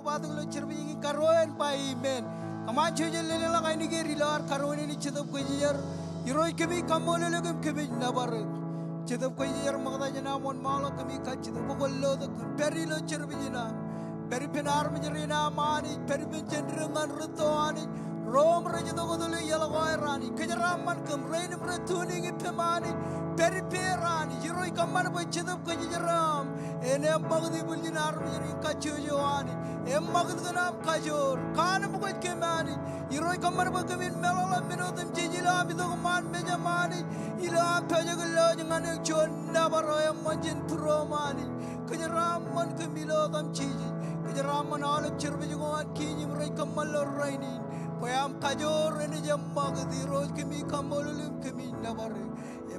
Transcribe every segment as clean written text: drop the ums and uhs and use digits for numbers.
Battle Cherving Caroen by men. Camacho Lela Nigeri Lar Caroin in Chitop Quayer. Heroic Kami Komol Kami Navarre. Chitop Quayer Magdana one Mala Kami Kachito the Perilo Chervina. Peripen Armagerina Mani, Peripen Gendrum and Rutoani. Rome Regido Yellow Irani, Kajaraman come rain retuning in Pemani, Periperani, Heroic Command by Chitop Kajaram, and Embagdi Bullion Army in Kachuani, Embagdanam Kajor, Kanam Kemani, Heroic Command by Kamin Melola Minotum Jijila, Midoman Mejamani, Ila Pajagalo, and Chon Navarro, Manjin Promani, Kajaraman Camilo, them Chiji, Kajaraman all of Chervigo and Kinim Rekamalo Rainin. Payam Kajor and Jamag, the road can be Komol can be Navarre.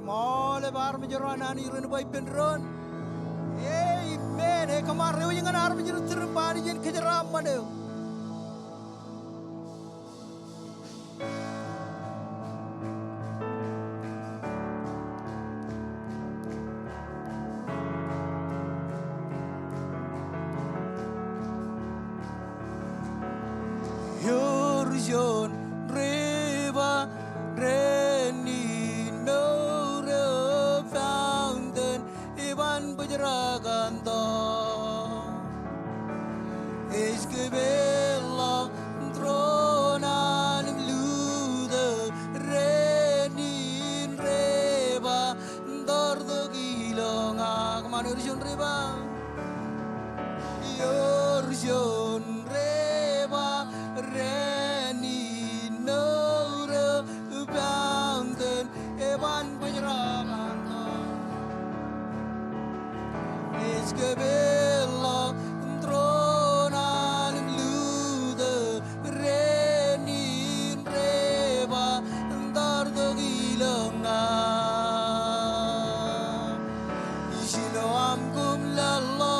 All of Armageron and Iran by Penron. Amen. Come on, reviewing an army to the body and Kajaram Manu. Yon river, rainy, no fountain, even Bujraganda. Esquibella, thrown on blue, the rainy river, Dordo Gilong, Agmanursion River. Yorsion river, rainy, no fountain, Evan Bujraganda. Esquibella, thrown on blue, the rainy river, Dordo Gilong. Shinoam cum lalo,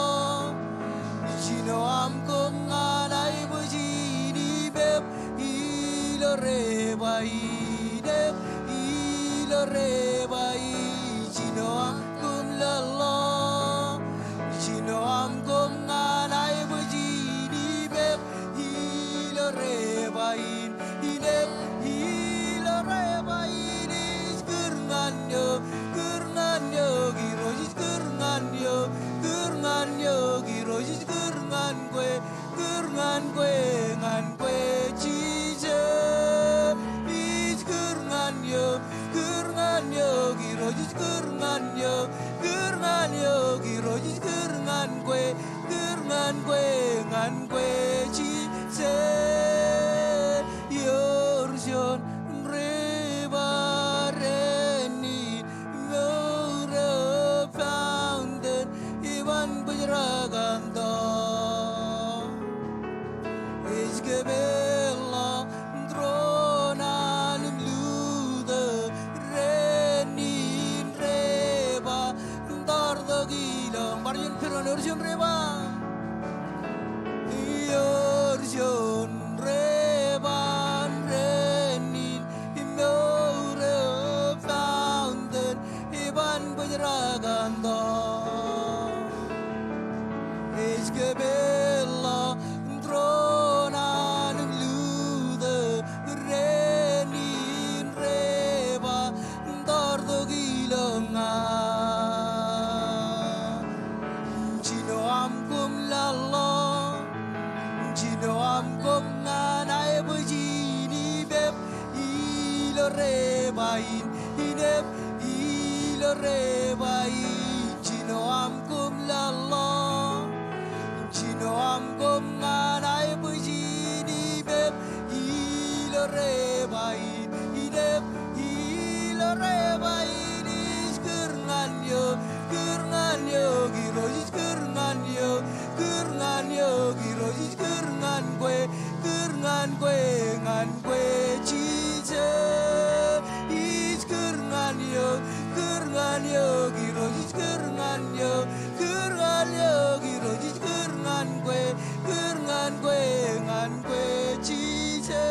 Shinoam cum anai bujini beb, ilo reba ideb, ilo reba I. Shinoam cum lalo, Shinoam cum anai bujini beb, ilo reba ideb, ilo reba idis gurnanyo, gurnanyo girojis gurnanyo, gurnanyo girojis gurnangue, gurnangue ngangue chije is gurnanyo, gurnanyo girojis gurnanyo, gurnanyo girojis gurnangue, gurnangue ngangue chije yorjon river rainy no fountain even Bujraganda. Esquibella, thrown on blue, the rainy river, Dordo Gilong, Marion Piron, Ursion River, Ursion River, rainy, no fountain, even Bujraganda. Esquibella, thrown on blue, the rainy river, Dordo Gilong. Chinoam cum lalo, Chinoam cum anai bujini beb, ilo reba ineb, ilo reba Chinoam cum lalo, Chinoam cum anai bujini beb, ilo reba ineb, ilo reba is gurnanyo, gurnanyo girojis gurnanyo, gurnanyo girojis gurnangue, gurnangue ngangue chije is gurnanyo, gurnanyo girojis gurnanyo, gurnanyo girojis gurnangue, gurnangue ngangue chije.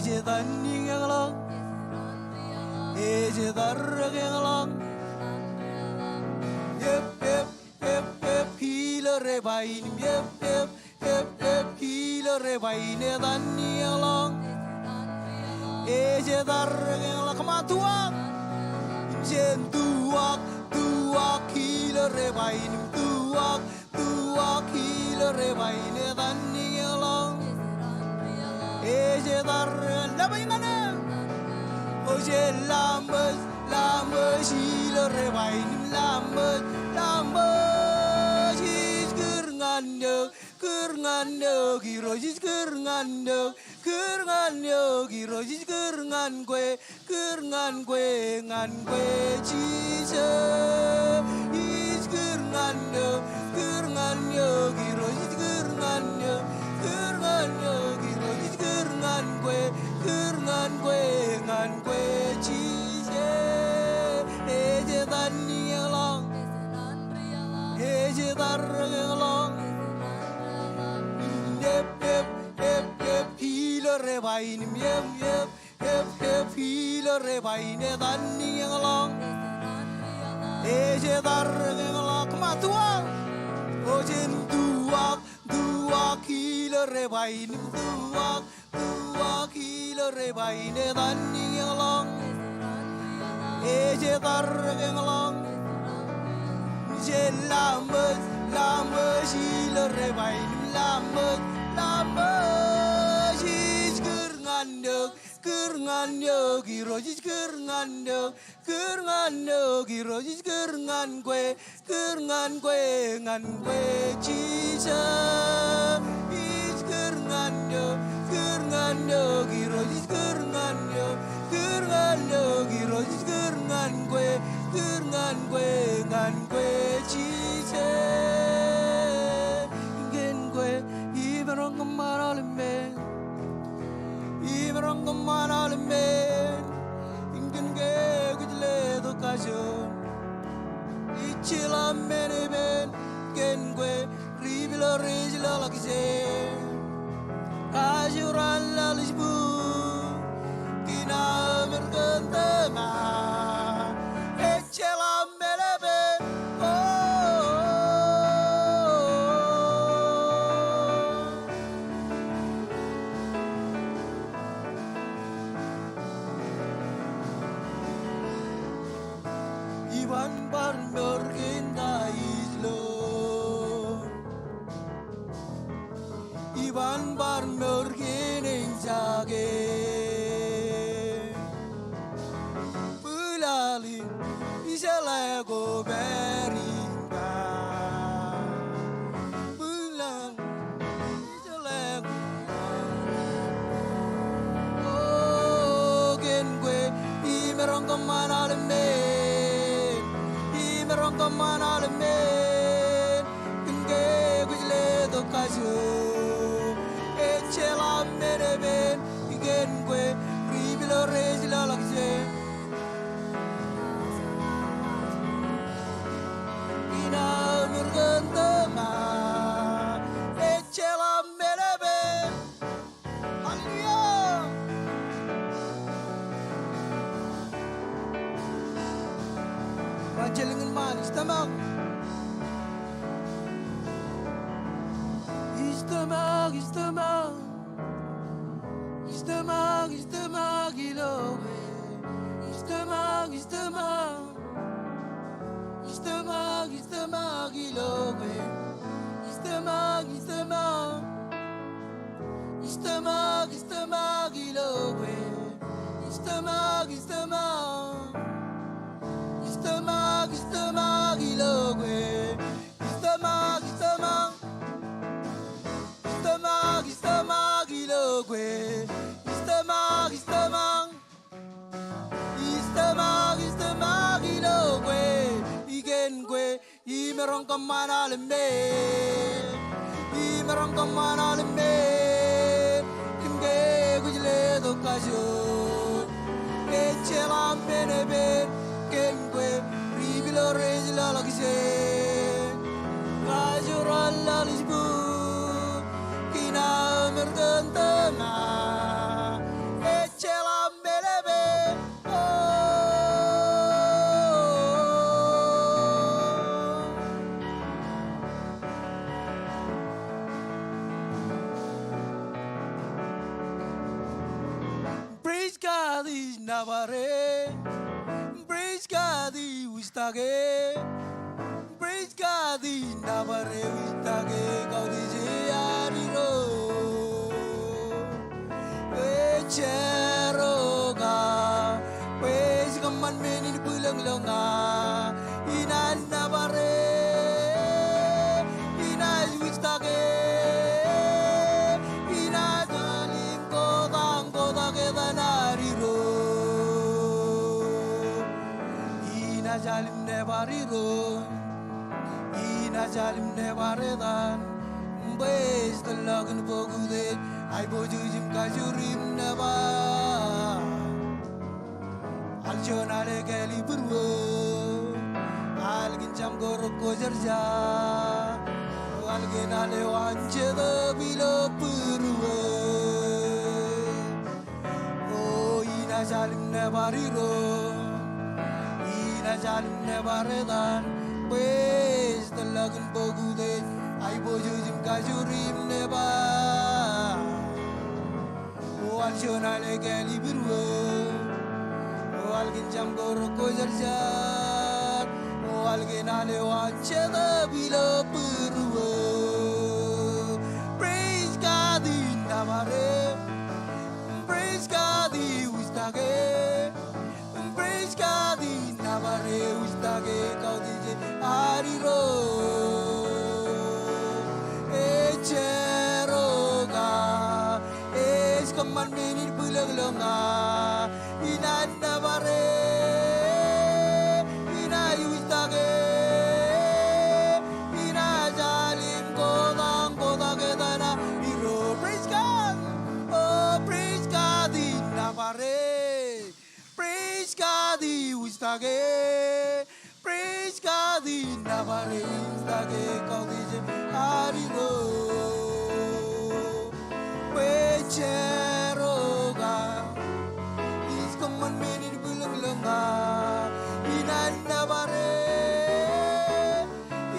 eje danning along, eje darraging along. Yep, healer rebain, yep, healer rebain, danning along. Eje darraging along, come on, tuak, jen tuak, healer rebain, tuak, healer rebain, danning along. Eje darraging, labayngana. Oje lambes, healer rebain, lambes, is kerngando, giros is kerngando, giros is kerngangwe, Jesus is kerngando, giros is kerngando, giros is kerngangwe, Jesus, eje danni along. Eje darraging along, yep, healer rebain, yep, healer rebain, danning along. Eje darraging along, come on, tuak, ojen tuak, healer rebain, tuak, healer rebain, danning along. Eje darraging along. Je lambes, healer rebain, lambes, is kerngando, giros is kerngando, giros is kerngangwe, Jesus is kerngando, giros is kerngando, giros is kerngangwe, Jesus, Gengue, even on the man, even on the man, Ingen Gay, good lay the casio, Ichilla Meniben, Gengue, Rivilla Regila like say, Cajuran Lalisbu, Kina Mercantema. Iwan barnor kinda islo, Iwan barnor kining sage, Bulali isalago beringa, Bulan isalago, oh gengue imerong kamanalme. Come on, man, Kinge, Gile, the Kazu, Echela, Medeben, Gengue, Rivilla, Regila, Laxe, Ina, Murgantama, Echela, Medeben, Hallelujah. Pancelingan man, istamag, ilowe, istamag, ilowe, istamag, ilowe, istamag, ilowe, istamag, ilowe, igengue, imerong kamanalme, kimge gujle do kajo, echela menebe, kengue, rivilo rezila lagse, kajo ralla lisbu, kina mergantama. nabare. Praise God, ustage. Praise God, nabare ustage. Gaudije ariro. Cheroga. Praise gaman menin pulang longa. Inan nabare. Inan ustage. Inan jalim kodang kodage danariro. Ina jalim nebariro. Ina jalim nebaredan. Bes talagan bogudet. Ay bojujim kajurim neba. Aljonale gali burwo. Algin jam gorok kojarja. Algin ale wanje da bilo burwo. Oh ina jalim nebariro. Ina jalim nebaredan. Bes talagan bogudet. Ay bojujim kajurim neba. Aljonale gali burwo. Algin jam gorok kojarjar. Algin ale wanje da bilo burwo. Praise God in nabare. Praise God ustage. Praise God in nabare ustage. Gaudije ariro. Cheroga. Kaman menin pulang longa. Inan nabare. Ina ustage. Ina jalim kodang kodage dana iro. Praise God. Oh praise God in nabare. Praise God ustage. Praise God in nabare ustage. Gaudije ariro. Cheroga. Is kaman menin pulang longa. Inan nabare.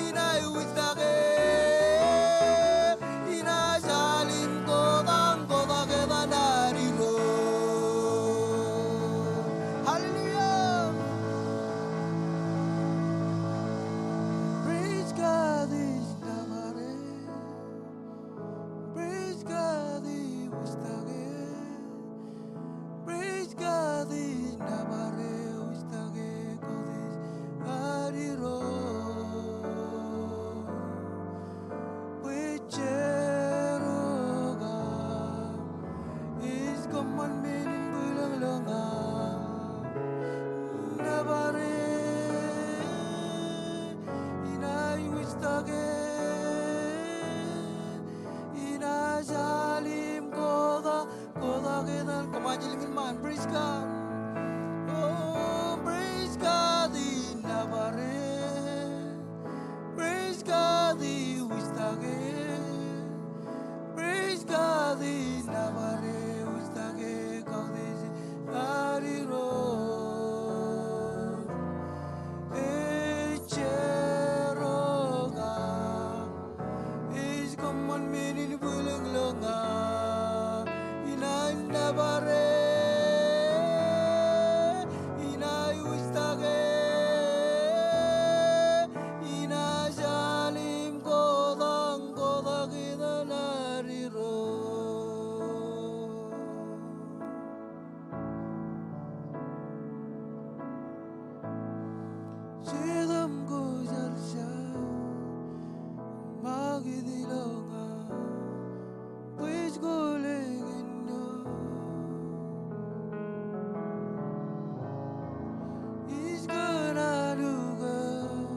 Ina ustage. Ina jalim kodang kodage danariro. Hallelujah. Praise God is nabare. Praise God ustage. Praise God in nabare ustage kodis ariro. Cheroga is kaman menin pulang longa. Nabare inay ustage. Ina jalim koda kedan kamajilin man. Praise God. Oh praise God in nabare. Praise God ustage. Praise God in nabare ustage gaudije ariro. Cheroga is kaman menin pulang longa. Inan nabare. Ina ustage. Ina jalim kodang kodage danariro. Sidam ko jarja. Magi dilonga. Pues golegendo. Is gonna do good.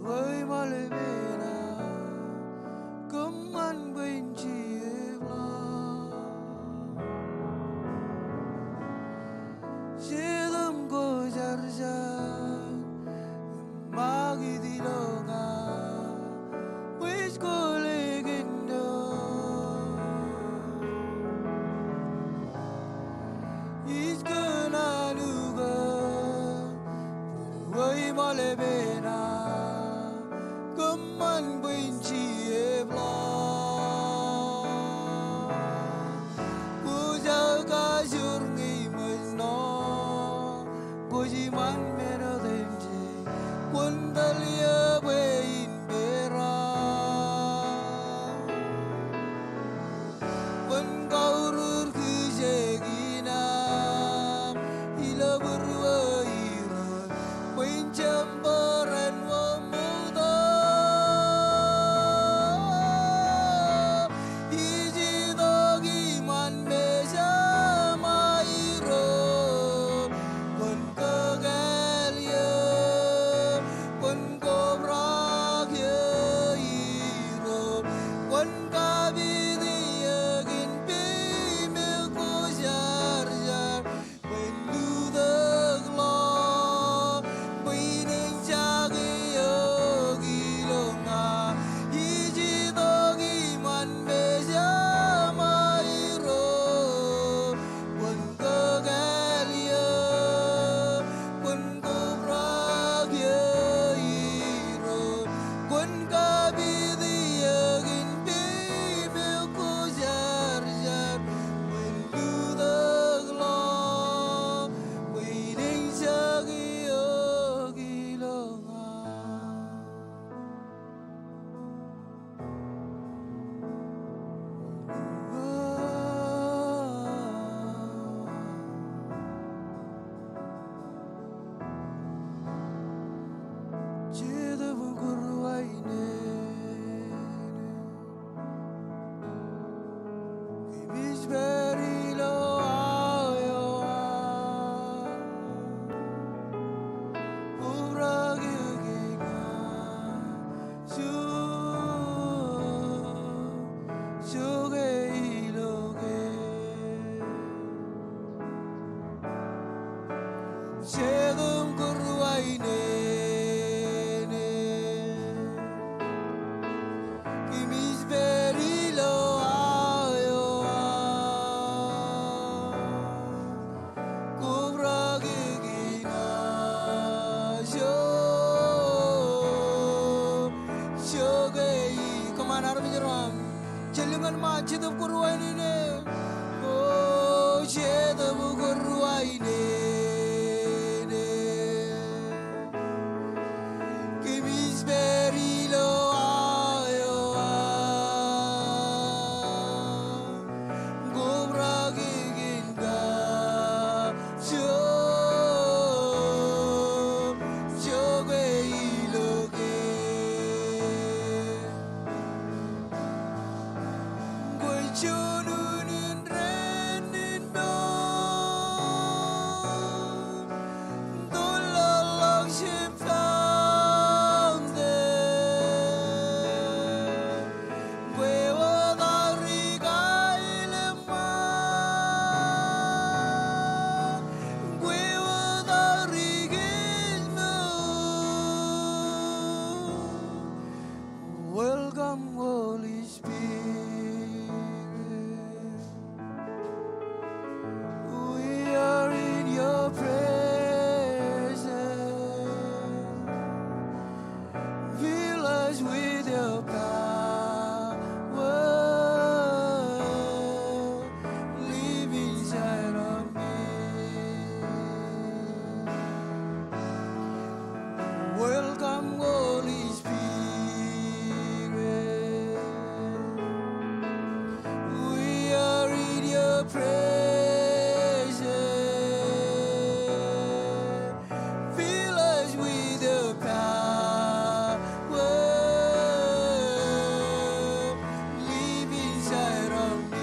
Way malevera. Come on, benchi evla. Sidam ko jarja. Magi dilonga. Pues golegendo. Is gonna do good. Way malevera. Come on, benchi evla. man mero denji kundal Iakwe in bera kun gaurur kujegina ila berwaira kuin jambaran wa muda iji dogi man meja mairo kun kagalia kun kobrak ya iro kun kabidi agin pime ko jar jar when you the law when in jagi yogi longa iji dogi man meja mairo kun kagalia kun kobrak ya iro kun kabidi agin pime ko jar jar when you the law when in jagi yogi longa Jeda bukurwaine Kimis beri lo ayo Uragi ginga Shuge iloge Jedum kurwaine Kimis beri lo ayo Kubragi gina Shuge Kemana harus menyeram Jelingan macet kurwaine Oh jedum kurwaine Kimis beri lo ayo Kubragi ginga Shuge iloge Goi chununin renin no Dulalak shimflamde Gwe wadari gailema Gwe wadari gizmo Welcome Holy Spirit We are in your presence Fill us with your power Live inside of me Welcome Holy Spirit We are in your presence Fill us with your power Live inside of me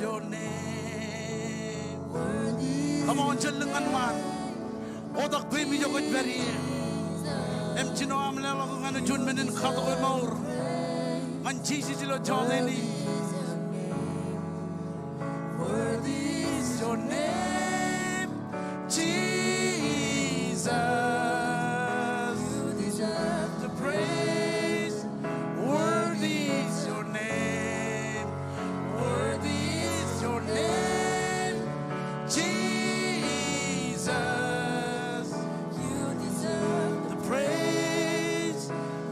your name. Come on, jalangan man. Odak baby jogot beri. Emchino amle lagu nganu jun menin khato ko maur. Manchi si silo jodeni. Worthy is your name, Jesus. You deserve the praise. Worthy is your name. Worthy is your name, Jesus. You deserve the praise.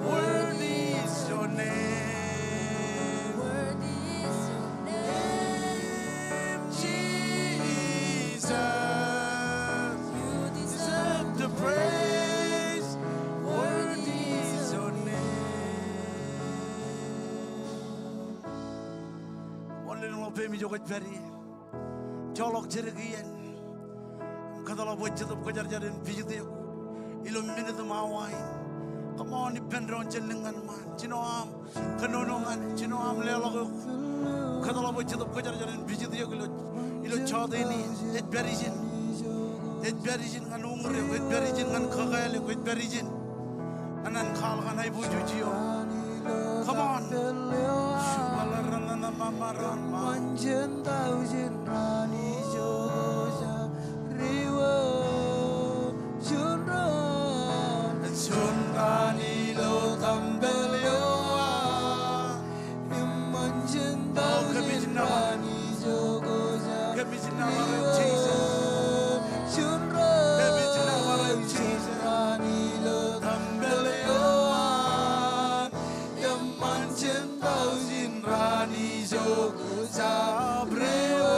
Worthy is your name. Worthy is your name, Jesus. You deserve the praise. Worthy is your name. Only no baby jogot beri. Jolok jerigian. Kadalo bojjado kojarjaren bijide. Ilo minute mawai. Come on, depend on jelengan man. Chino am kanonongan. Chino am lelago. Kadalo bojjado kojarjaren bijide ilo chadeni. Et berijin. Et berijin kanungre. Et berijin kan khagale. Et berijin. Anan khal kanai bujujio. Come on. Shubalarana mamaron ma. Manjan taujin rani joja riwa junran Chunrani lo tambelioa. manjan taujin rani joja Jesus. junran rani lo tambelioa manjan taujin rani joja brewa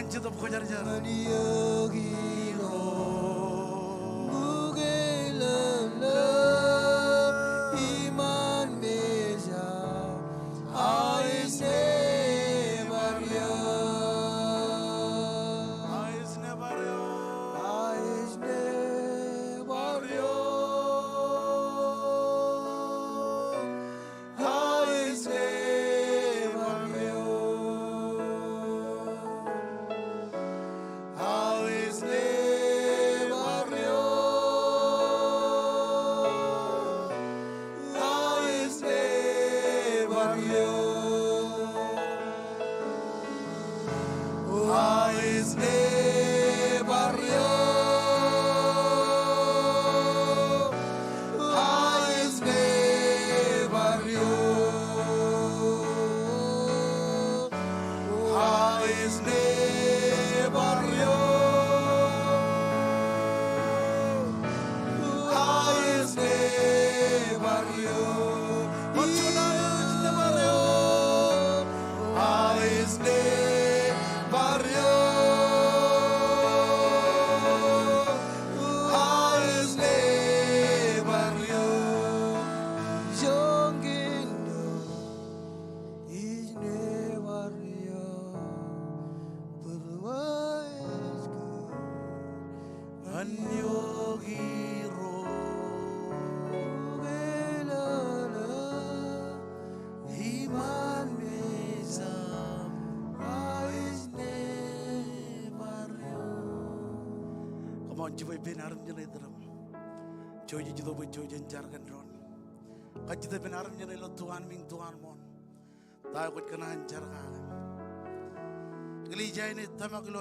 Jadab kojar jar. Yogi ro muge Jibai benaram jana idram, joji jido boy joji jargan ron. Kajida benaram jana ilo Tuhan ming Tuhan mon. Tahu kot kenahan jarga. Geli jai ni tamak lo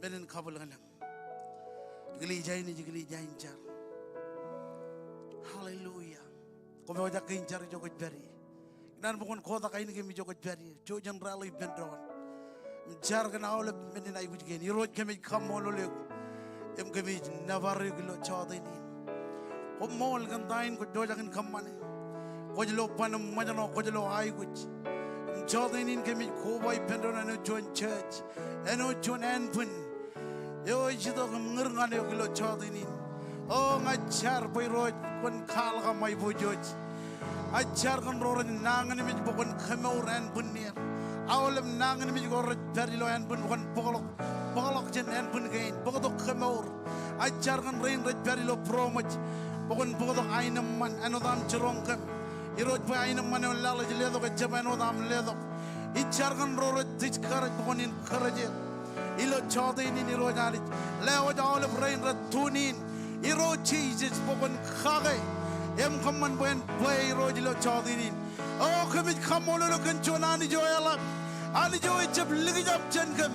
benen kabul galam. Geli jai ni geli jai jar. Hallelujah. Kau bawa kain jar jogot beri. Nan bukan kota kain ke mi jogot beri. Jojan rally bendron. Jargan awal benen ayu jgen. Irot kami Komol lo. Em kami navarre gilo chadini. Komol gandain ko dojakin kamane. Kojlo panam majano kojlo ayguch. Chadini kami koba ipendron ano join church. Ano join anpun. Yo jido ngirngane gilo chadini. Oh ngachar boyroj kon khal kamay bojoj. Achar kan roran nangan mi bokon khamor anpun niya. Awalem nangan mi goroj perilo anpun kon pokolok. Pokolok jen anpun gain. Pokotok khamor. Achar kan rain roj perilo promoj. Pokon pokotok ainam man anodam cherongkam. Iroj pa ainam man lala jeledo ke jab anodam ledo. Ichar kan roroj dich karaj pokonin karaje. Ilo chadini ni rojanit. Leo awalem rain roj tunin. Iro Jesus pokon khage. Em kaman boyan boy roj ilo chadini. Oh kami Komol lo kan chonani jo elak. Ani jo ijab ligi jab jenkam.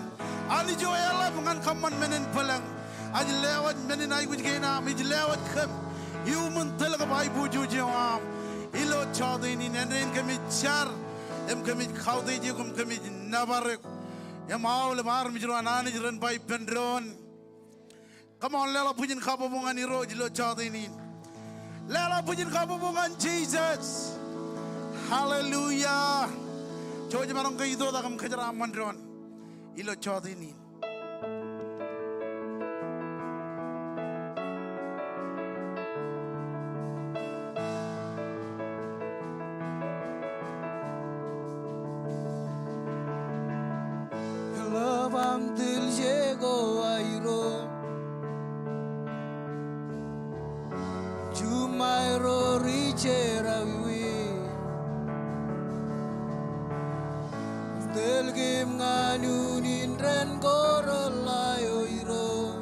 Ani jo elak ngan kaman menen palang. Aj lewat menen ay gujgena. Mij lewat kam. Human talaga bay buju jawam. Ilo chadini nenen kami char. Em kami khawde jikum kami nabarek. Em awal mar mijro anani jiran bay pendron. Come on, lela pujian kababungan iro jilo chadini. Lela pujian kababungan Jesus. Hallelujah. Coba marong ke itu dah kam kejar amandron. Ilo chadini. Labam dil jego airo. Jumairo richera wiwi. Del game nganunin ren korolayo iro.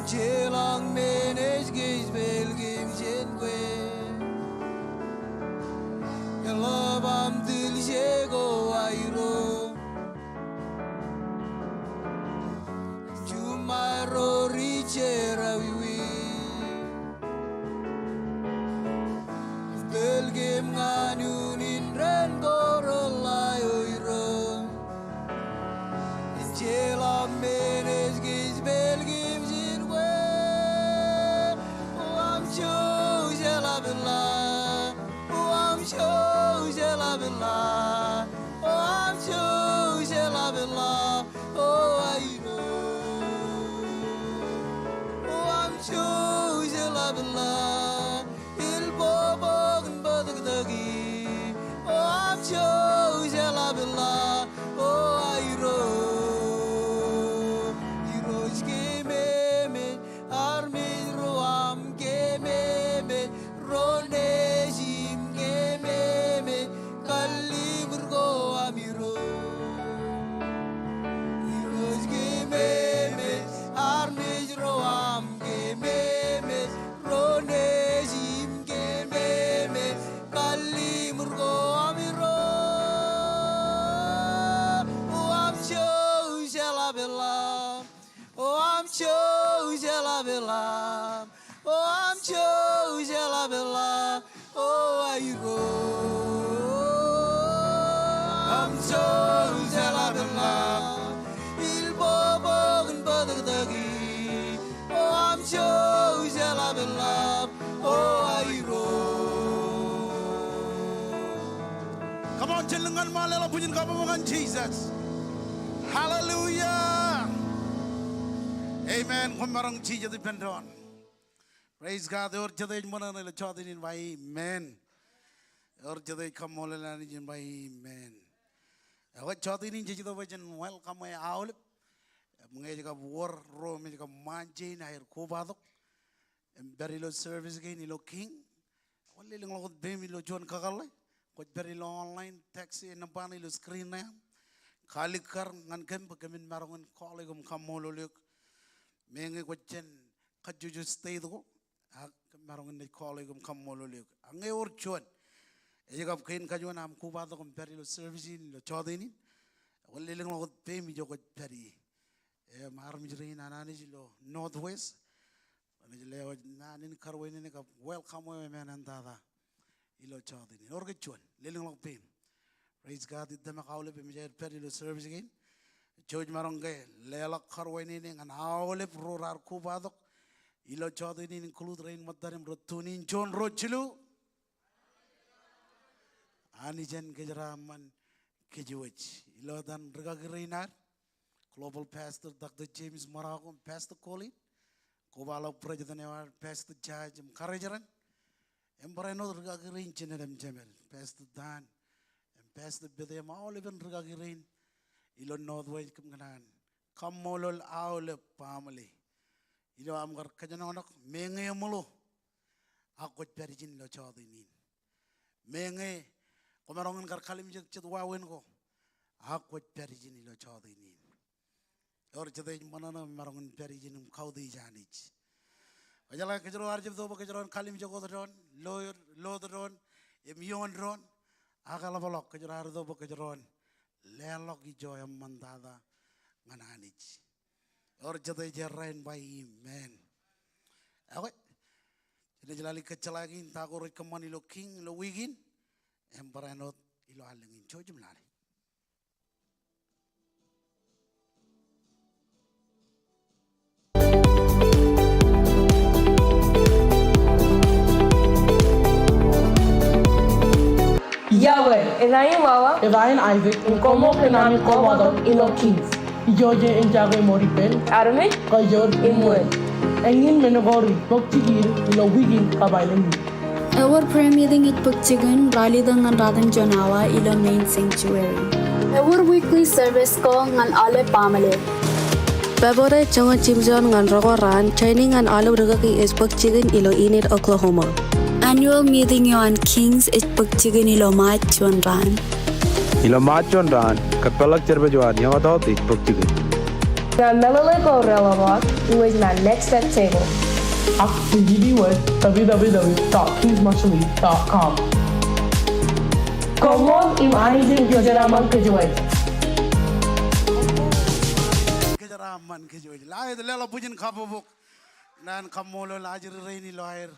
Jelang manage gaze bel game jengue. Labam dil jego airo. Jumairo richera wiwi. Del game nganunin ren korolayo iro. Jelang manage gaze bel game jengue. I'm sure jelabilla. I'm sure jelabilla. I'm sure jelabilla. Oh I know. I'm sure jelabilla. Il bobo kan badak dagi. I'm sure jelabilla. Oh I know. Iroj ke meme arme roam ke meme ronejim ke meme kalli burgo amiro. Iroj ke meme arme roam ke meme rone Bella, oh I'm chosen la Bella, oh I I'm chosen la Bella, il bobo in badagdagi, oh I'm chosen la Bella, oh I Come on, jalangan malela pujian kapamungan Jesus. Hallelujah. Amen. Kumarang Jesus depend on. Praise God. Or jadej mana nila chodinin by amen. Or jadej Komol lanijin by amen. Awat chodinin Jesus wajan welcome ay aulip. Mga jika war ro mga jika manjay na air koba dok. Berilo service gain ilo king. Wali lang lakot bem ilo John kakalay. Kot berilo online taxi nampani ilo screen na yan. Kalikar ngan kem pagamin marangan kolegum Komol uluk. Mengi kochen kajuju stay do marangan ni kolegum Komol uluk. Ange or chuan. Ejagap kain kajuan am kuba do berilo service ilo chodini. Wali lang lakot bem ilo kot beri. Marmijri nanani jilo northwest. Anjile nanin karwini ni ka welcome we menantada. Ilo chodini. Orge chuan. Liling lakot bem. Praise God, ita makaulip imijay perilo service again. George marangay lelak karwini ning an aulip rorar kubadok. Ilo chodi ning include rain madarim rotunin John Rochilu. Ani jen kejaraman kejuwech. Ilo dan regagirinar. Global Pastor Dr. James Maragom, Pastor Colin. Kubala President Pastor Judge Karajaran. Embareno regagirin chenedem jemel. Pastor Dan. Pastor Bidem all even regagirin. Ilo northwest kumganan. Komolol aule family. Ilo amgar kajanonok menge mulo. Akot perijin lo chodinin. Menge kumarongan kar kalim jek chet wawen ko. Akot perijin lo chodinin. Or jadej manana marongan perijin kaudi janich. Ajala kejaro arjib do kejaro kalim jek odron lo dron emion dron. Akala balok kejarar do kejaron lelok ijo yang mandada ngananich. Or jadej jarain by amen. Awe jadi jalali kecalagin takor kemani lo king lo wigin embaranot ilo alengin jojum lari. Iakwe, Enayin Wawa, Evain Isaac, Komol Kenami Koba ilo Kings, George Enjage Moripen, Arme, Kajor Imwe. Engin Menogori, Boktigir, Ilo Wigin, Kabailing. Our prayer meeting at Pugchigan, Ralidan and Radan Jonawa, ilo main sanctuary. Our weekly service ko ngan ale pamale. February chonga chimjon ngan rogo ran training ngan alu rugaki is Pugchigan ilo Enid, Oklahoma. Annual meeting yo on Kings at Pugchigan ilo Machuan Ran. Ilo Machuan Ran, kapelak cerbejuan yang atau di Pugchigan. Na Melaleko Relawak, who is my next step table. Ak PGB with www.kingsmarshally.com. Komol im anijin kejaraman kejuai. Kejaraman kejuai. Lahir lelo pujian kapubuk. Nan Komol lajir reini lahir.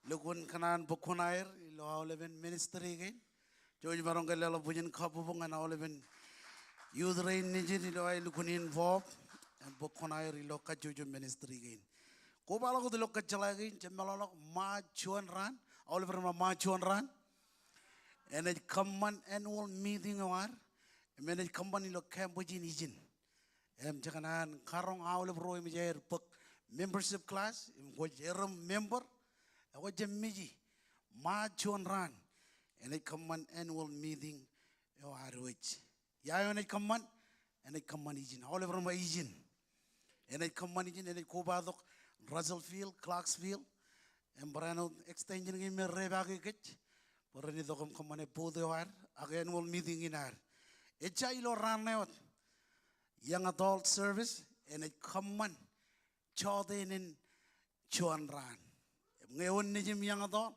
Lukun kanan bukun air. Ilo awleben ministry again. George marongga lelo pujian kapubuk ngan awleben youth rein nijin ilo ay lukun involved. Bukun air ilo kajuju ministry again. Kubala ko dilok kecalagin. Cemalolok machuan ran. Awleben machuan ran. And it come annual meeting awar. And it come ilo Cambodian ijin. Jakanan karong awle bro imijair pek membership class. Wajerum member. Wajem miji. Machuan ran. And it come annual meeting awar which. Yayon it come and it come ijin. All over my ijin. And it come ijin and it kubadok Russellfield, Clarksville. And Brano extension game me rebagi kich. Porani dokom kamane pode war annual meeting in our. Echa ilo ran out young adult service and it common chode in chuan ran. Ngayon nijim young adult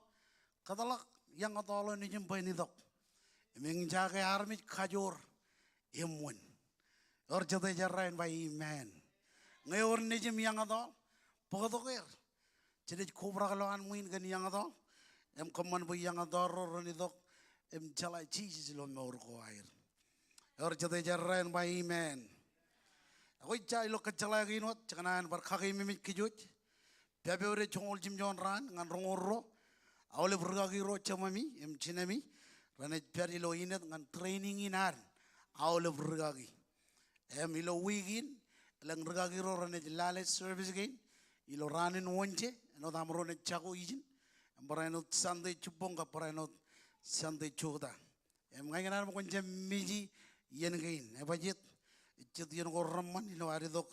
kadalak young adult nijim pani dok. Ming jage army kajor imwan. Or jode jarrain by man. Ngayon nijim young adult Pagatoker. Jadi kobra kalau an muin kan yang atau kaman bu yang atau roni dok jalai cici lo mau ko air. Jadi jarrain by amen. Aku cai lo kecalai ginot cakanan berkaki mimik kijut. Februari chongol jimjon ran ngan rongoro. Awalnya berkaki ro camami cinami. Rana peri lo inat ngan training inar. Awalnya berkaki. Ilo wigin lang berkaki ro rana lalai service gain. Ilo ranin wonche. No tamro ne chago ijin. Ambarano Sunday chupong ka parano Sunday chuda. Ngayon na mo kunja miji yen gain. Ebajit ichit yen ko ramman ilo aridok.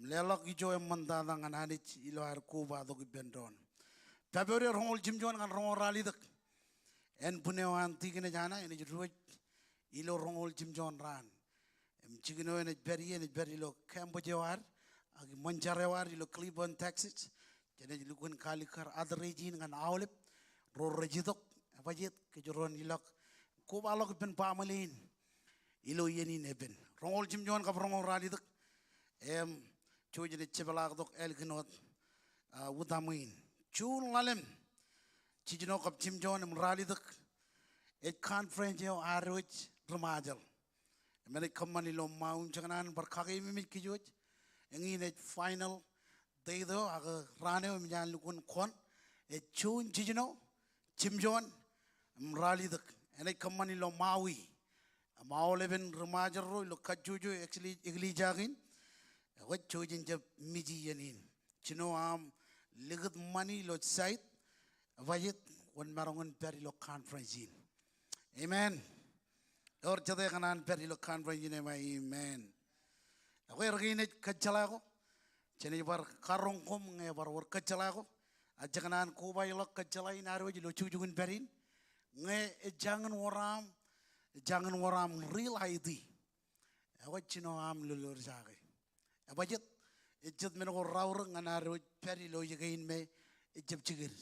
Mlelak ijo mandada ngananit ilo ar koba dok bendon. February rongol jimjon ngan rongol rali dak. En punewan tigene jana en ruj ilo rongol jimjon ran. Chigino en beri lo kambo jawar. Agi manjarewar ilo Cleveland, Texas. Jadi lukun kalikar ada rejin ngan awlip ro rejitok abajit kejuron ilak ko balok ben pamalin ilo yeni neben rongol jimjon ka rongol rali dak chojene chebala dok el gnot utamuin chul lalem chijino kap jimjon rali dak et conference yo aroj ramajal mene kamani lo maun jangan berkaki mimik kijoj engin final Teido aga rane menjan lukun kon chun chijino chimjon mrali dak ene kamani lo mawi leben remajar ro lo kajuju actually igli jagin wat chojin jab miji yanin chino am ligat mani lo site vayet wan marongon peri lo conference in amen or jade kanan peri lo conference in amen ako ergine kachala Jadi bar karong kom nge bar war kecela ko aja kanan ko bay lok kecela in arwe lo cujugun berin nge jangan waram real ID awat cino am lulur jage abajet ejat men ko rawr ngan arwe peri lo yagain me ejab cigir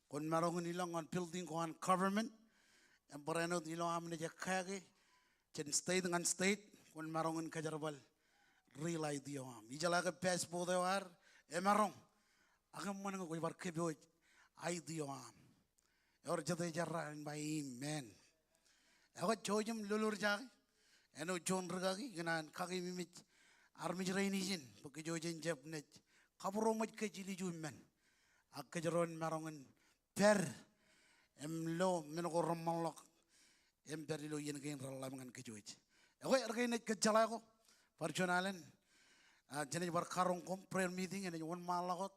kon marongun ilang on building ko on government am barano ilo am ne jakage jen state ngan state kon marongun kajarbal real idea am ijala ke passport war emarong agam man ko bar kebo idea am or jate jarran by amen awat chojum lulur jag eno jon rgagi ganan kagi mimit army rainijin pake jojen jabnet kabro maj ke jili jummen ak kejeron marongen per lo men ko romalok perilo yen gain ralam ngan ke joj awat ergainet ke jalako Parjonalen, jadi berkarung kom prayer meeting ini wan malakot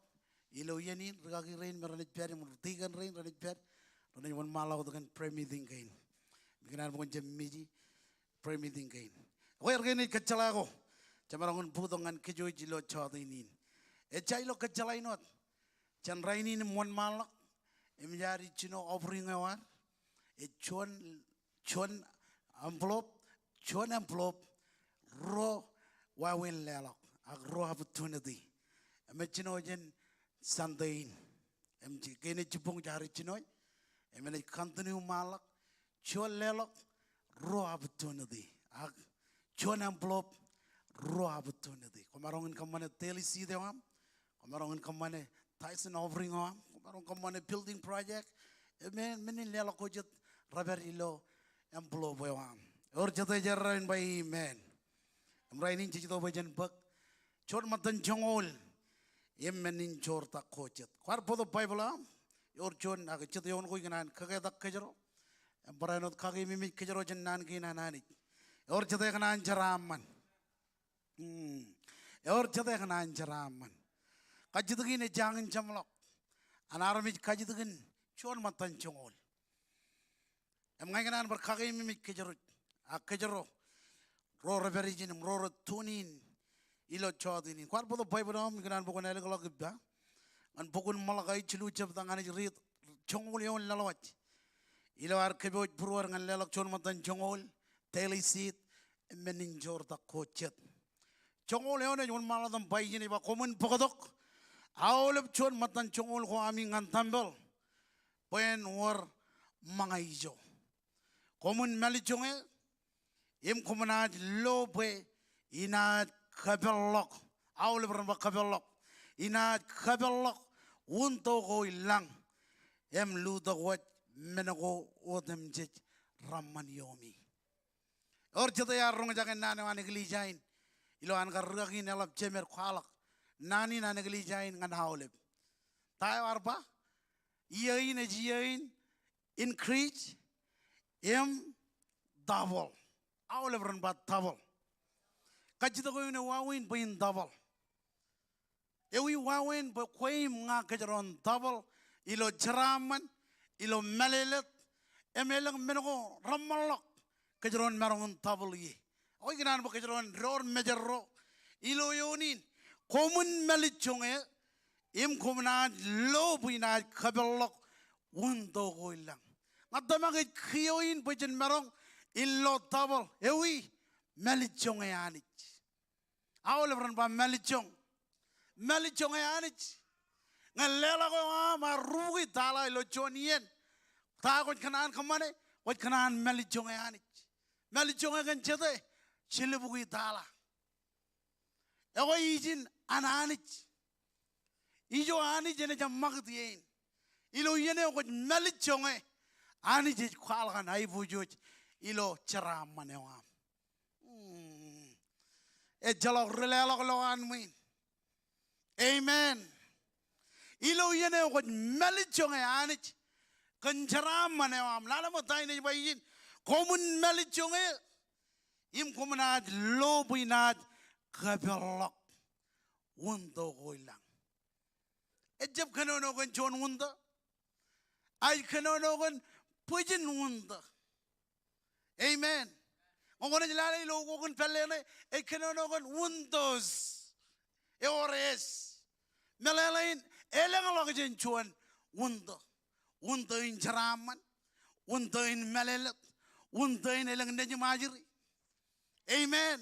ilo yenin regagi rain meranit peri murtigan rain ranit per ranit wan malakot dengan prayer meeting kain bikinan bukan jam miji prayer meeting kain aku ergeni kecela ko camarangun budongan kejoy jilo chod inin ilo kecela inot chan rainin wan malak emjari chino offering awar chon envelope ro wawel lelok agro opportunity emechino jen sandain emji kene jipong jari chinoy emene continue malak chol lelok ro opportunity ag chon envelope ro opportunity komarongin kamane teli si dewam komarongin kamane Tyson offering am komarong kamane building project men lelok ko jet raber ilo envelope wam or jate jarrain by amen Amrainin cici to bajan bak, chor matan jongol, menin chor tak kocet. Kwar podo Bible am, yor chon aga cete yon koi kanan kage tak kejero, ambrainot kage mimik kejero jenan kina nanit. Yor cete kanan jaraman, yor cete kanan jaraman. Kajitugin ne jangan jamlok, anaramit kajitugin chor matan jongol. Amngai kanan berkage mimik kejero, ak kejero. Roro berijin roro tunin ilo chodinin kwar bodo Bible am ganan bokon ele galog ba an bokon malagai chilu chep tangani rit chongol yon lalawat ilo ar kebo purwar ngan lelok chon matan chongol teli sit menin jor ta kochet chongol yon yon maladam bayini ba komun pokodok awlep chon matan chongol ko ami ngan tambel pen war mangaijo komun mali chongel komunat lope ina kabelok awle beramba kabelok inat kabelok unto go ilang em luda wat menago odem jej ramman yomi or jeta ya rong jangan nane wane gelijain ilo an garragin elap jemer khalak nani nane gelijain ngan hauleb tayo arba yain ejiain increase em double hauleb ran bat double kajita ko yun wawin bayin double ewi wawin ba koim nga kajaron double ilo jaraman ilo melelet emelang menago rammalok kajaron marong double ye oy ginan ba kajaron ror mejerro ilo yonin komun melichonge im komna lo buina kabelok wundo go ilang ngadama ke khiyoin bajen marong ilo double ewi melichonge anich awle ran ba melichong anich ngalela ko ma rugi tala ilo chonien ta ko kanan kamane ko kanan melichong anich melichong kan chete chilebugi tala ego ijin ananich ijo anich ne jamagdien ilo yene ko melichong anich kwal kan ai bujoj ilo charam manewam e jalo relelo lo anmin amen ilo yene ko melichong anich kan charam manewam lala mo tay ne bayin komun melichong im komunad lobinad kabelok wundo goilang ejab kanono kon chon wunda ay kanono kon pujin wunda amen ngone jilala ilo ko kon pelene e kanono kon wundos e ores melalain eleng lo jen chon wunda in jaraman wunda in melelet wunda in eleng ne majiri amen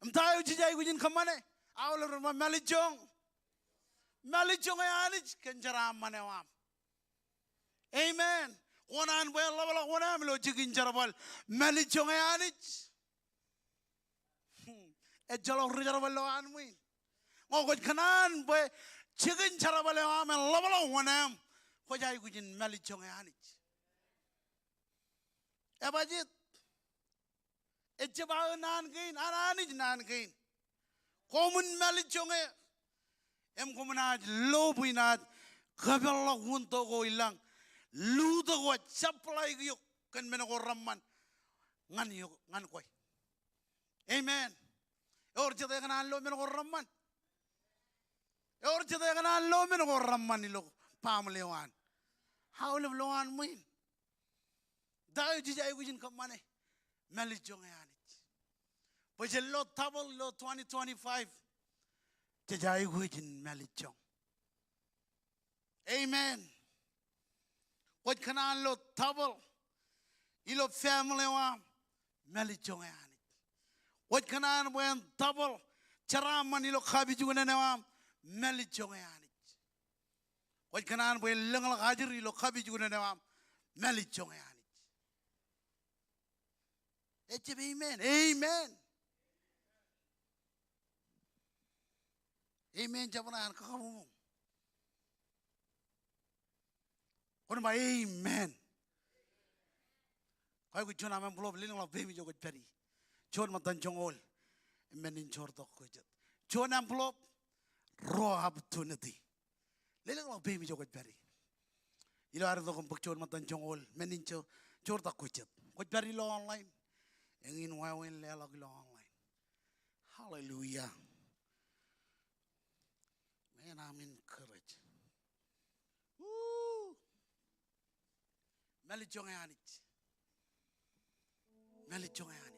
mtayo jijay gujin kamane awlo ma melichong anich kenjara manewam amen onan boy lawala onam lo jigin jarabal melichong anich e jalo rijarabal lo anmin ngogoj kanan boy jigin jarabal am lawala onam ko jay gujin melichong anich e bajit ejaba nan gain ananij nan gain komun melichong em komunad lobuinad kabella wunto go ilang ludo go chaplay gyo kan menago ramman ngan koy amen or jete kana lo menago ramman or jete kana lo menago ramman lo pamlewan hawle loan muin dayo jijay gujin kamane melichong anich pajel lo tabel lo 2025 jijay gujin melichong amen what kanan lo tabel ilo family wa melichong anich what kanan wen tabel charaman ilo khabi juguna ne wa melichong anich what kanan wen lengal hajir ilo khabi juguna ne wa melichong anich amen amen amen jabanan kakamu on ba amen kay ko chona man blob lilang la bemi jogo peri chon matan jongol menin chorto ko jet chon am blob ro opportunity lilang la bemi jogo peri ilo ar do ko chon matan jongol menin chorto ko jet ko peri lo online engin wawin lelag lo online hallelujah man I'm encouraged woo melichong anich hallelujah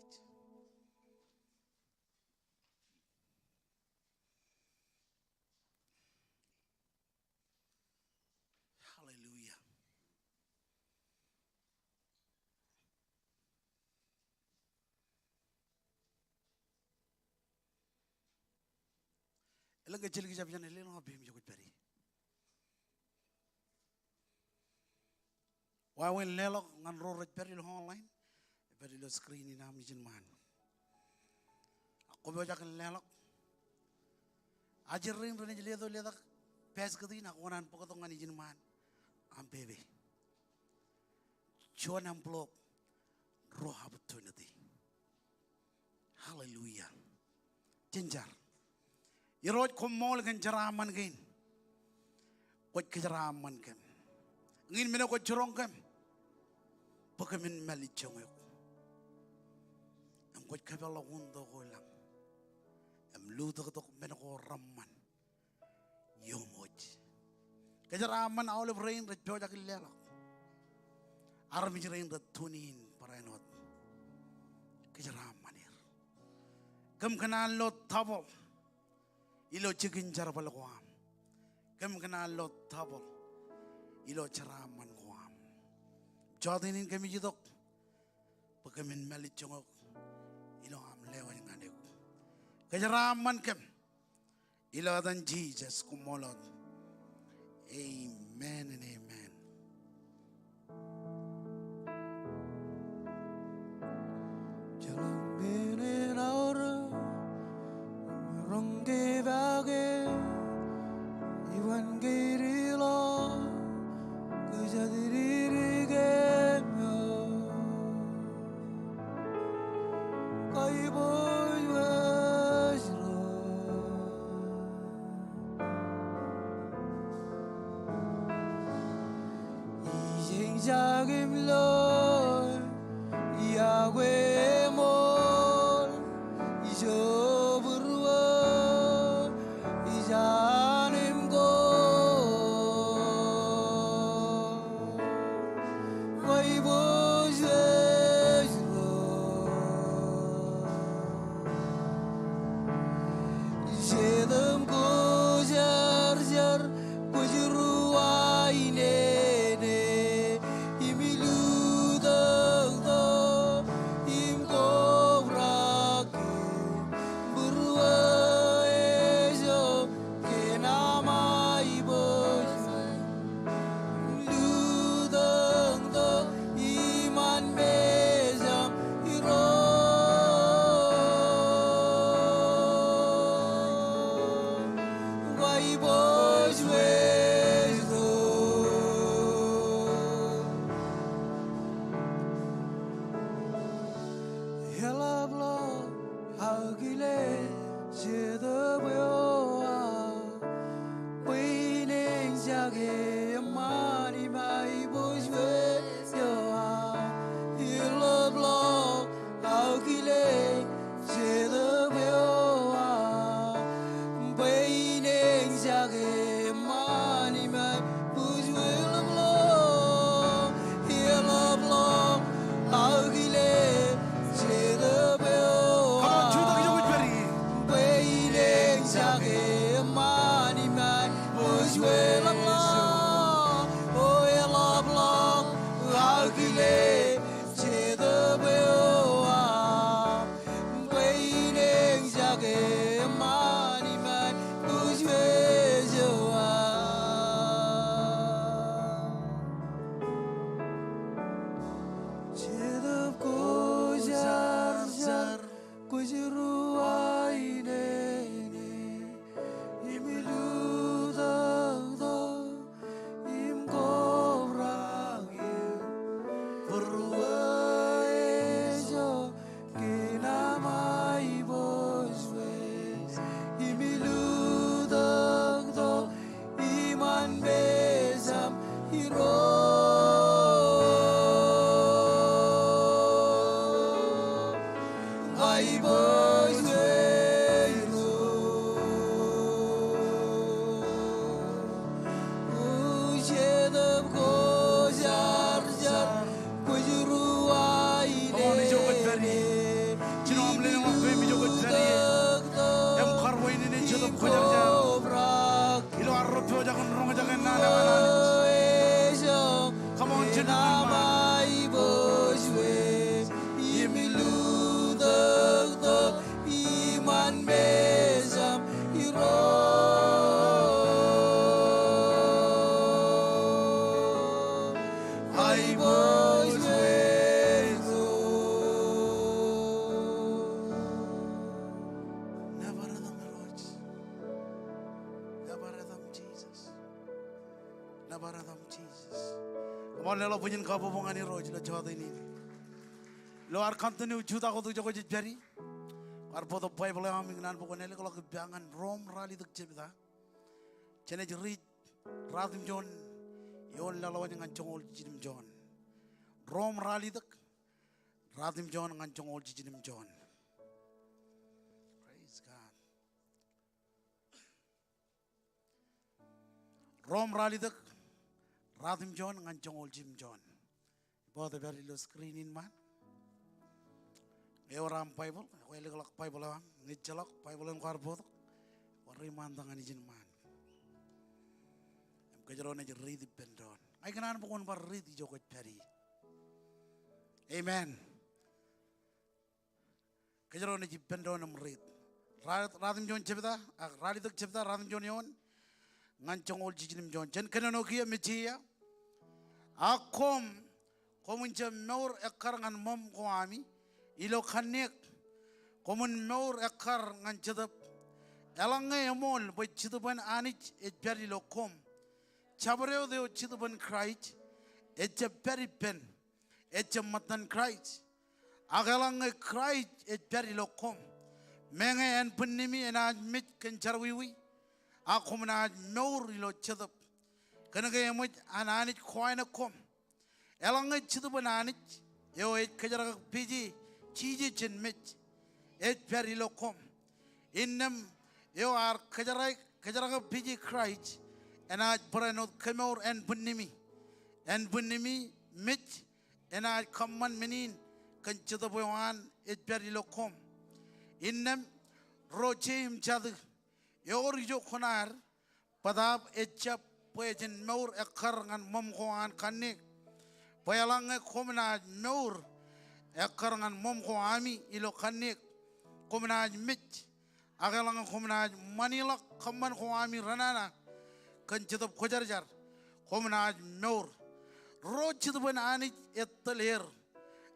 elang kecil ki jabian ele no bim jogo peri wawen lelok ngan rorot peri lo online peri lo screen ina mijin man ako ba jak lelok Ajar ring rene jeli do ledak pes kedi nak wanan pokotongan izin man ampebe. Chuan amplop roh opportunity. Hallelujah. Jenjar. Iroj komol kan jaraman kain. Kot kejaraman kan. Ngin mina kot jorong kan. Pakamin malichong yo. Am kot kabela wundo ko lang. Am luto ko mina ko ramman. Yomoj. Kejaraman olive rain retjo jakilelo. Armi rain retunin parainot. Kejaraman ir. Kam kenal lo tabol. Ilo chicken jar balguam. Kam kenal lo tabol. Ilo ceraman guam. Jodinin kami jidok. Pakamin melit jongok. Ilo am lewan ngadek. Kejaraman kem. Ilo dan Jesus kumolot. Amen and amen. Jalan binin aura Rongge bage Iwan girilo Kejadiri gemyo Kai boy wajro Ijeng jagim loy Iakwe mol Ijo burwa Ijanim go Wai bojejlo Jedem ko jar jar Kujruwa inene Imilu Nabaradam Jesus. Come on, lelo punya kau bubungan ini roh jila jawab ini. Lo ar continue juta kau tu jago jadi. Ar foto Bible yang kami nan bukan lelo kalau kebiangan Rom rally tu cipta. Cene jerit radim John. Yon lelo yang ngancongol jidim John. Rom rally tu radim John ngancongol jidim John. Praise God. Rom rally tu radim John ngancongol jidim John. Bawa beri lo screenin man. Orang Bible, aku elok Bible awang, ngecelok Bible yang kuar botok, wari mantangan izin man. Kejaran aja read pendon. Ay kanan pukon par read joko cari. Amen. Kejaran aja pendon am read. Radim John cepta, radit cepta Radim John yon, ngancong ol jijinim John. Jen kanan okia mecia. Akom, komunca meur ekar ngan mom koami. Ilo kanek, komun meur ekar ngan cedap. Elangnya emol, boy cedapan anich et beri lokom. Cabreo deo cedapan Christ, et beri pen, et matan Christ. Agalangnya Christ et beri lokom. Menge en penimi en admit kencarwiwi. Aku menad meur ilo cedap. Kenapa emot anich koina kom. Elangnya cedapan anich, yo et kejarak piji. Chiji chen mit et beri lokom innem yo ar kajarak piji Christ enaj berenot kemor en bunimi mit enaj kamman menin kenceta boyan et beri lokom innem rochim chad yo rijo konar padab et chap poejen meur ekar ngan mom koan kanik poyalang komna meur Ekarangan mom ko ami ilo kanik komenaj mit agalang komenaj manila kaman ko ami ranana kencetop kojarjar komenaj meur rochit ben anich ettaler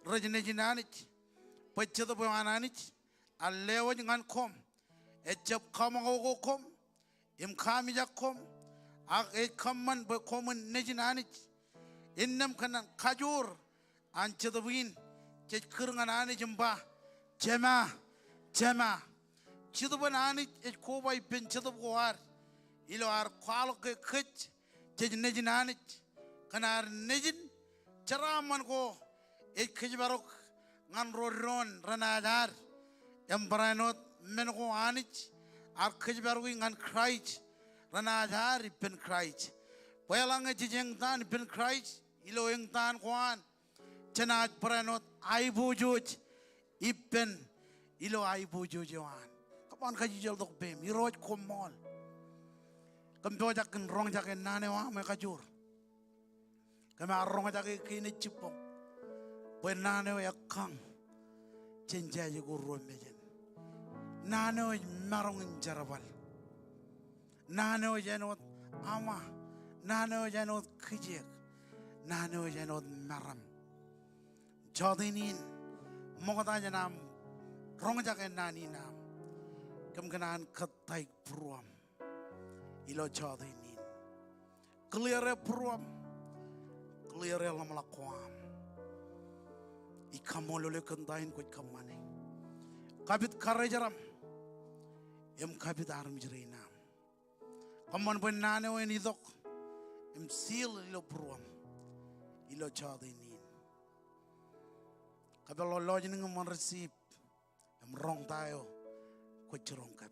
rajneji anich pecetop anich allewa ngan kom echap kamago kom im kami jakom ag e kaman be komen nejin anich innam kanan kajur ancetopin Jadi kerengan ane jemba, jema, citu pun ane koba ipen citu kuar, ilo ar kualo ke kec, jadi nejin ane, karena ar nejin ceraman ko, kec barok ngan roron ranadar, yang beranot menko ane, ar kec barok ngan Christ, ranadar ipen Christ, bayalangnya jeng tan ipen Christ, ilo yang tan kuan. Cenat peranot aibu juj ipen ilo aibu jujuan. Kapan kaji jual dok bem iroj komol. Kempo jaken rong jaken nane wa me kajur. Kema rong jaken kini cipong. Pen nane wa yakang cenja jugur romejen. Nane wa marong jarabal. Nane wa janot ama. Nane wa janot kijek. Nane wa janot maram. Jodinin, mokotanya nam, rongjaken nani nam, kemkenan ketai pruam, ilo jodinin, clear pruam, clear lamlakuam, ikamolole kendain kuat kamane, kabit karajaram, kabit arm jerinam, kaman pun nane wen idok, seal ilo pruam, ilo jodinin. Kalau lo jadi ngomong resip, rong tayo, kau cerongkan.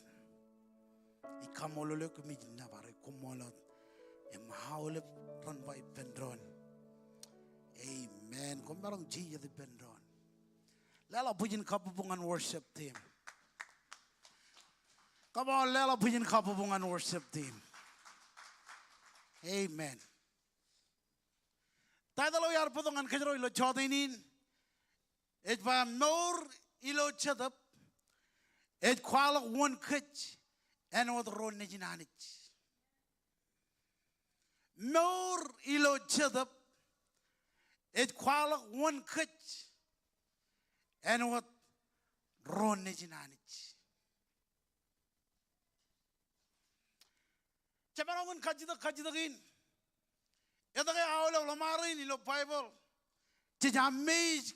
Ikam oleh kemijin nabare Komolot, haule ranpai pendron. Amen. Kau barang jija di pendron. Lala pujian kapubungan worship team. Come on, lala pujian kapubungan worship team. Amen. Tadi lo yar putungan kejero ilo chodinin. Et va meur ilo chadap. Et kwalak one kich. En wat ron nejinanich. Meur ilo chadap. Et kwalak one kich. En wat ron nejinanich. Chabarangun kajidagin. Eda kaya awal lamarin ilo Bible. Amazed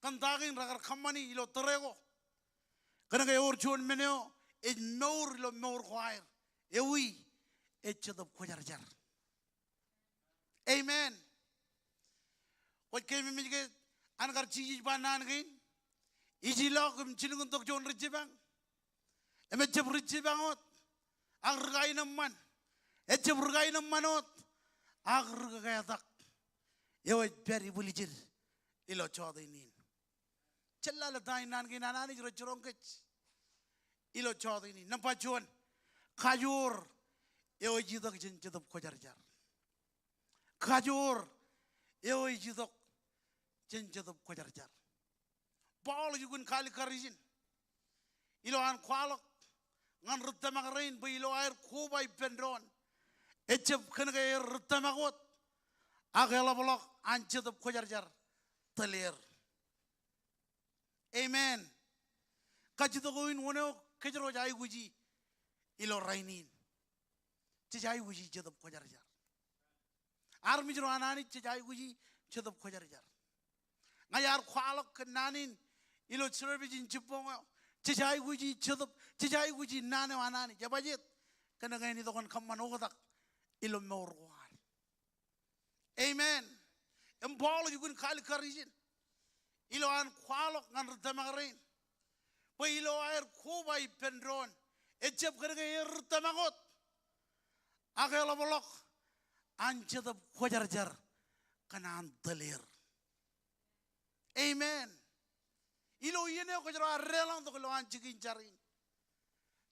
kan daging ragar kamani ilo terego. Karena kaya urchun meneo it more ilo more choir. Ewi it chadap kojarjar. Amen. What came in me angar chiji banan gain. Iji logum chilungun tok jon rijibang. Eme jab rijibangot. Agrgai naman. Ejab rgai namanot. Agrgai adak. Ewa beri bulijir. Ilo chodinin. Challa la dain nan gain anani jiro chorongkech. Ilo chodinin. Nampak chuan. Kajur. Ewa jidok jen jadap kojarjar. Kajur. Ewa jidok jen jadap kojarjar. Paul juga kali karijin. Ilo an kualok ngan rutamagarin ba ilo air koba ipendron. Ecep kena kaya rutamagot. Agela bolok ancetap kojarjar telir. Amen. Kacito koin wono kejero jai guji ilo rainin. Cejai guji cetap kojarjar. Armi jero anani cejai guji cetap kojarjar. Ngayar kualok kenanin ilo cerbijin cepong. Cejai guji cetap, cejai guji nane wanani. Jabajit kena kaya ni dokon kaman otak ilo meurwar. Amen. Empol juga kali karijin. Ilo an kualok ngan rutamarin. Pa ilo air koba ipendron. Ecep kena kaya rutamagot. Agela bolok ancetap kojarjar kena antelir. Amen. Ilo yene ko jara relang to ko an chikin charin.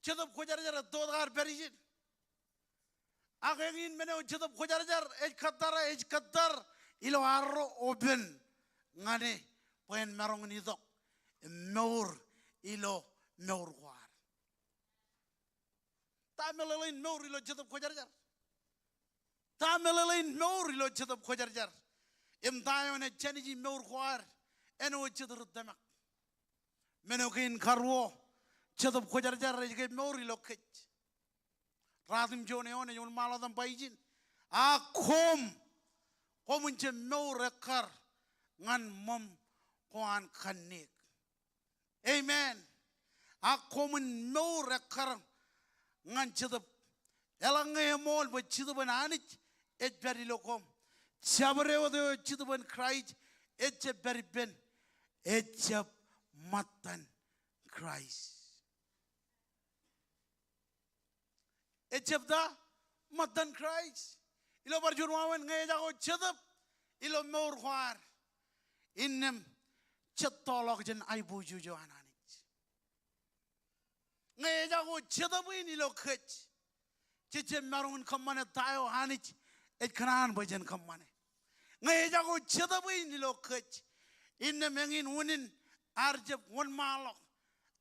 Chedap ko jara to dar berijin. Agengin mene chedap ko jara ej khatar ilo arro open ngane poen marong ni dok meur ilo meur war. Tamelelain meur ilo chedap ko jara. Tamelelain meur ilo chedap ko jara. Em tayo ne chaniji meur war eno chedar damak. Menokin karwo chadap kojarjar ke mori lokech radim jone one yon maladam paijin a komunche meurekar ngan mom koan kanik. Amen. A komun meurekar ngan chadap elange mol ba chidaban anich et beri lokom chabreo de chidaban Christ et beri ben et chap matan Christ. Echepda matan Christ. Ilo barjurwawan ngay jago chedap. Ilo meurwar. Innem chetolok jen aibu jujo ananich. Ngay jago chedapin ilo kech. Chiche marungun kamane tayo hanich. Et kanan bajen kamane. Ngay jago chedapin ilo kech. Innem engin unin arjep one malok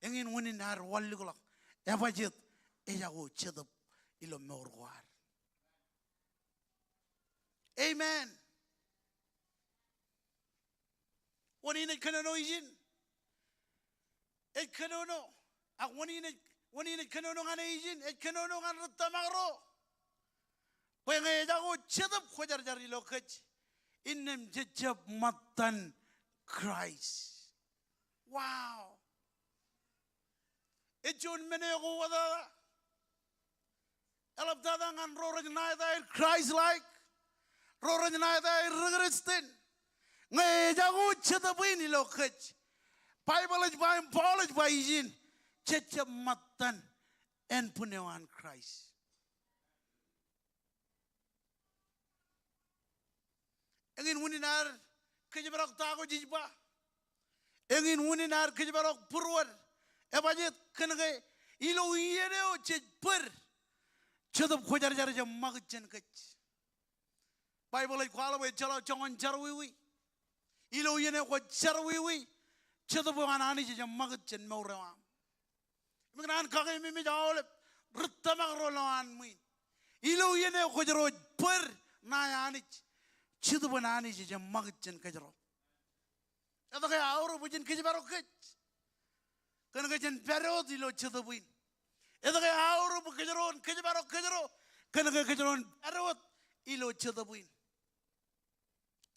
engin wunin ar walligolok evajet ejago chedap ilo meurwar. Amen. Wani ne kanono ijin et kanono ak wani ne kanono ngane ijin et kanono ngan rutamagro poeng ejago chedap kojarjar ilo kech innem jejab matan Christ. Wow. Ejun menego wada. Elap dadang an rorang naida Christ like. Rorang naida regrestin. Ngay jago chedapin ilo kech. Bible is by Paul is by ijin. Chechap matan en punewan Christ. Engin wuninar kejebarak tago jijba. Engin wuninar kejebarak purwar. Ebajet kenege ilo yene o chej per. Chedap khojar jar jam magchen kech. Bible kwala we chalo chongon charwiwi. Ilo yene ko charwiwi. Chedap anani jam magchen maurewa. Migran kage mi jawle ruttamag rolan muin. Ilo yene ko jaro per na yanich. Chedap anani jam magchen kajro. Ada kaya auro bujin kejbaro kech. Kan kejen perot ilo chedapin. Ada kaya auro bukejron kejbaro kejro. Kan kejeron perot ilo chedapin.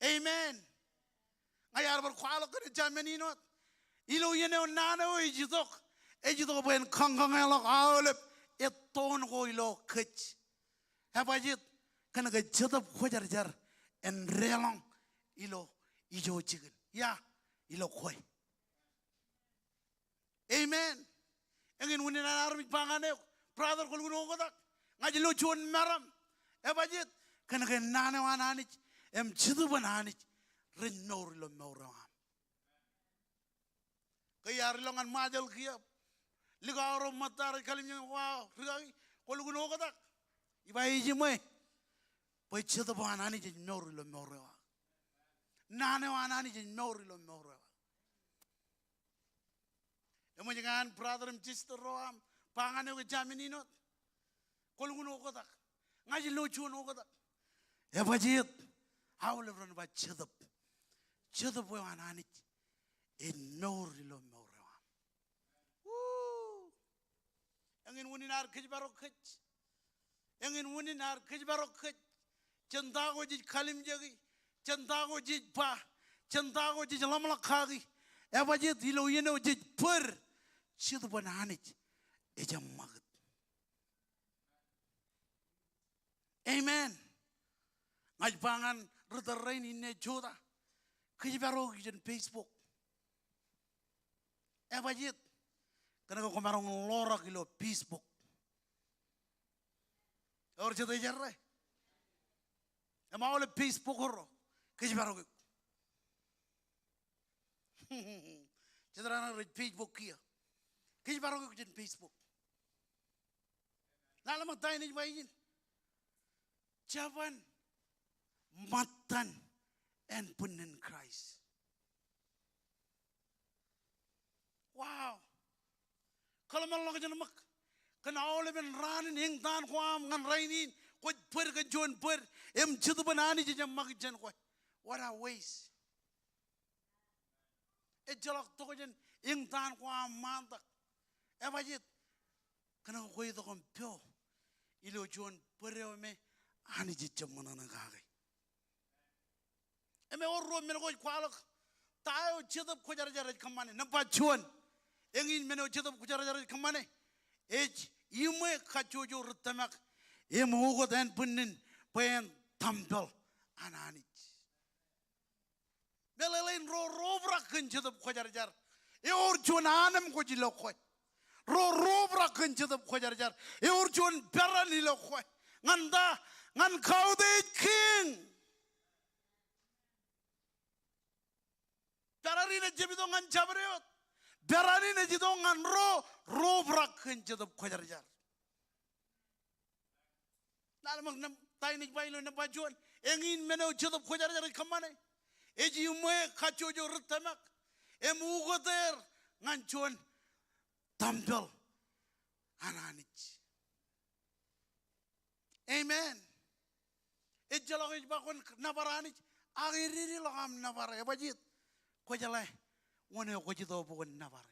Amen. Ngayar berkuala kene zaman ini not. Ilo yene onana o ijidok. Ejidok ben kangkang elok aulep. Eton ko ilo kech. Apa jid? Kena ke jadap kujar jar. En relong ilo ijo chicken. Ya ilo koi. Amen. Engin wuni na armit pangane. Brother kul guno kodak. Ngaji lo chuan maram. Apa jid? Kena ke nane wananich. Em chidu bananich. Renor lo mauram. Kaya arlongan majal kiap. Liga oro matar kalimnya wow. Rigai kul guno kodak. Ibai jimai. Pai chidu bananich nor lo mauram. Nane wananich nor lo mauram. Emo jangan brother em sister roam pangane ke jamini not. Kul guno kodak. Ngaji lo chuan kodak. Ya bajit. How will run by chiddup? Chiddup we want on it. In no real more. Woo! Young in winning our Kijbaro Kitch. Young in winning our Kijbaro Kitch. Chandago did Kalim Jagi. Chandago did Pa. Chandago did Lamalakagi. Ebajit, Iloyeno did pur. Chiddup on it. It's a mug. Amen. Ngajbangan rada rain in joda. Kijbaro in Facebook. Ebajit. Kana ko kumarong lora kilo Facebook. Or jada jarre. Ema ole Facebook oro. Kijbaro. Jadra na Facebook kia. Kijbaro in Facebook. Nalamang tayo ni bayin. Javan matan and punin Christ. Wow. Kalau malang aja lemak, kena oleh ben ranin hing tan kuam ngan rainin, kau per ke juan per, em citu banani je mak jen kau. What a waste. Jalak tu jen hing tan kuam mantak. Wajib, kena kau itu kan pio, ilo juan per me. Ani jicam mana nak kaki. Eme orang meno kau kualak, tahu cedap kau jar kemana? Nampak cuan, engin meno cedap kau jar kemana? Iume kacujo rutamak, ugot dan punin, pen tampil ananich. Belelain robrak cedap kau jar. Or cuan anam kau jilok kau. Robrak cedap kau jar. Or cuan peran jilok kau. Nganda. Ngan kau de king. Berani na jebito ngan jabreot. Berani na jito ngan ro brak kenjadap kwajar. Nalamang na tayo nagbaylo na bajuan. Engin menaw jadap kwajar kamane. Eji umwe kachojo rutamak. Emugoter ngan chuan tampel ananich. Amen. Jalak bakon nabaranich, agiriri lokam nabare. Bajit, kau jalai, wane kau jito bakon nabare.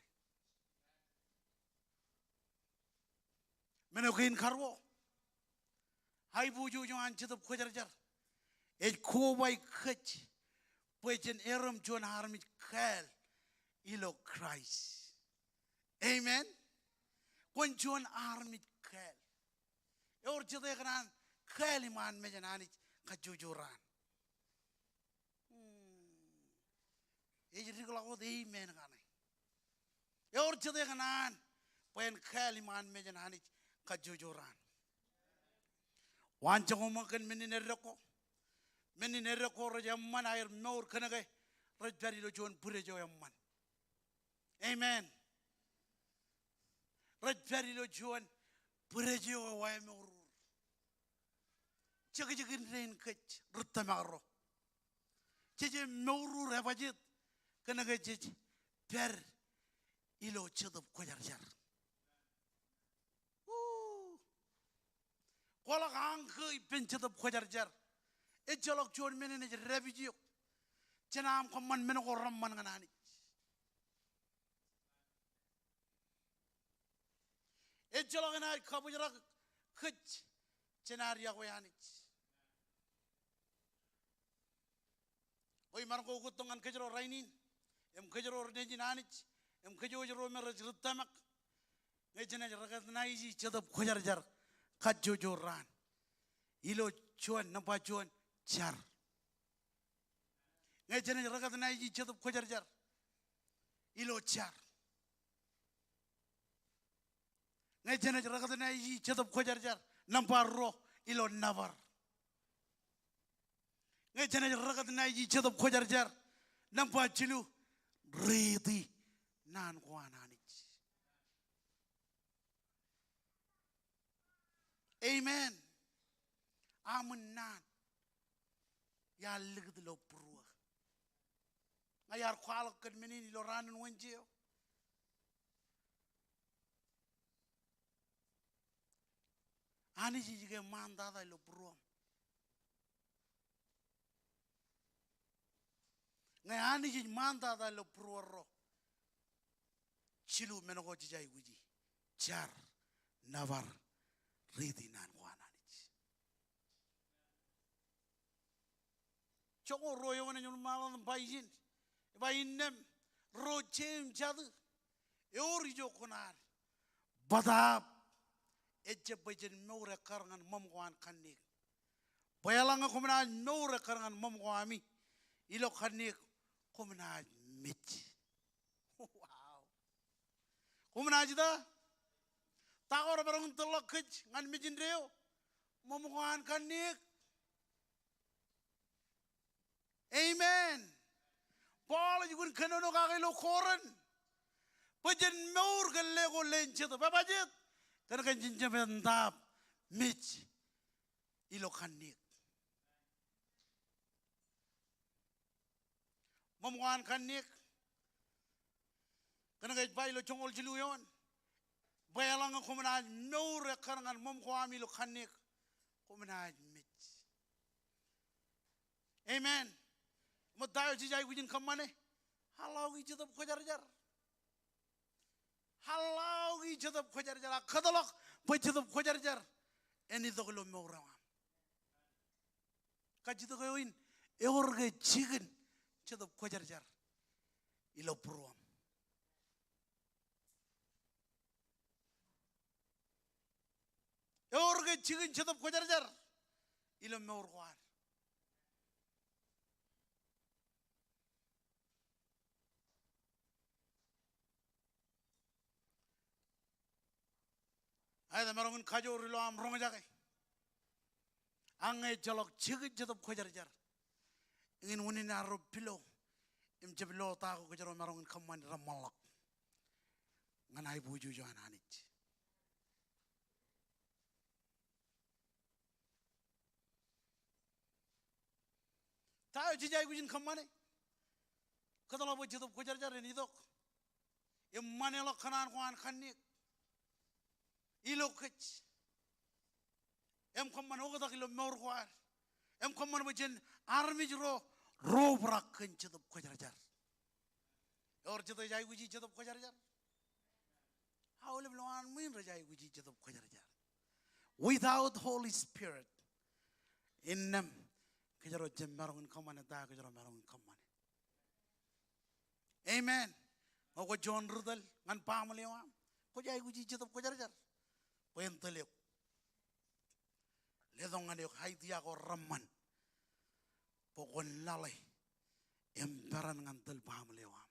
Menokin karwo, hai buju jangan jito kau jar. Koba ikut, pujen eram juan harmit kal, ilo Christ. Amen. Kau juan harmit kal. Or jito kanan kaliman mejananich. Kejujuran. Jadi kalau kau amen kan? Ya orang cedek kanan, pengen kaliman mejan hanich kejujuran. Wancang omakan meninerko rajaman air nur kena ke rajari lojuan pura jaman. Amen. Rajari lojuan pura jawa mur. Jaga-jaga rain kec, rutamaro. Jadi meuru repajit, kena kecik per ilo cedap kujar. Kalau angke ipen cedap kujar, jalak jual menen aja revijiok, cenam kaman menen orang man kanani. Jalak enai kabujarak kec, cenar Iakwe anich. Oi marang ko gutongan kejero rainin. Em kejero renjin anich. Em kejero meraj rutamak. Ngejena ragat naiji chadap khojar jar. Kajojo ran. Ilo chuan nampa chuan jar. Ngejena ragat naiji chadap khojar jar. Ilo jar. Ngejena ragat naiji chadap khojar jar. Nampa ro ilo navar. Ngejena ragat naiji chadap khojar jar. Nampa chilu redi nan kwananich. Amen. Amen nan. Ya ligd lo prua. Ngayar kwalak kad menini lo ranan wenjeo. Ani jige mandada lo prua. Ngayani jij mandada lo prua ro. Chilu menogo jijai wiji. Char navar ridi nan wananich. Chongo royo wana nyun malan baijin. Bainem ro chem jadu. Eori jo konar. Badab eje bajen meure karangan mamgwan kanik. Bayalanga kumna meure karangan mamgwami. Ilo kanik kumna mit. Wow. Kumna jida. Takor barang telak kej ngan mijin reo. Mamgwan kanik. Amen. Paul juga kenono kagai lo koran. Bajen meur gelego lencet. Apa jet? Karena kan jinjam bentap mich ilo kanik. Mamgwan kanik. Karena kan bayi lo congol jiluyon. Bayalang aku menaj meur karena mamgwan ilo kanik. Aku menaj mich. Amen. Madayo jijai wujin kamane. Halau gi jadab khojar-jar. Halau gi jadab khojar-jar. Kadalak pa jadab khojar-jar. Eni doglo meurawam. Kajito kayoin eorge chicken jadab khojar-jar. Ilo pruam. Eorge chicken jadab khojar-jar. Ilo meurawam. Ada marungun kajo rilo am rong jagai. Angai jalok cigit jadab khojar-jar. Ingin wuni naro pilo. Im jabilo tahu kejaro marungun kaman ramalak. Nganai buju joan anich. Tahu jijai bujin kamane. Kadala bu jadab khojar-jar ini dok. Im manelok kanan kuan kanik. Ilo kech. Em kaman hoga tak ilo meur kuar. Em kaman bajen army jero ro brak kencedap khojar-jar. Or jeta jai guji jadap khojar-jar. Haule bloan min rajai guji jadap khojar-jar. Without Holy Spirit in them kejaro jembarong kaman da kejaro marong kaman. Amen. Ogo John Rudal ngan pamalewa. Ko jai guji jadap khojar-jar. Penteluk, ledongan yuk hai dia ko raman, pokon lalai, emperan ngantel paham lewam.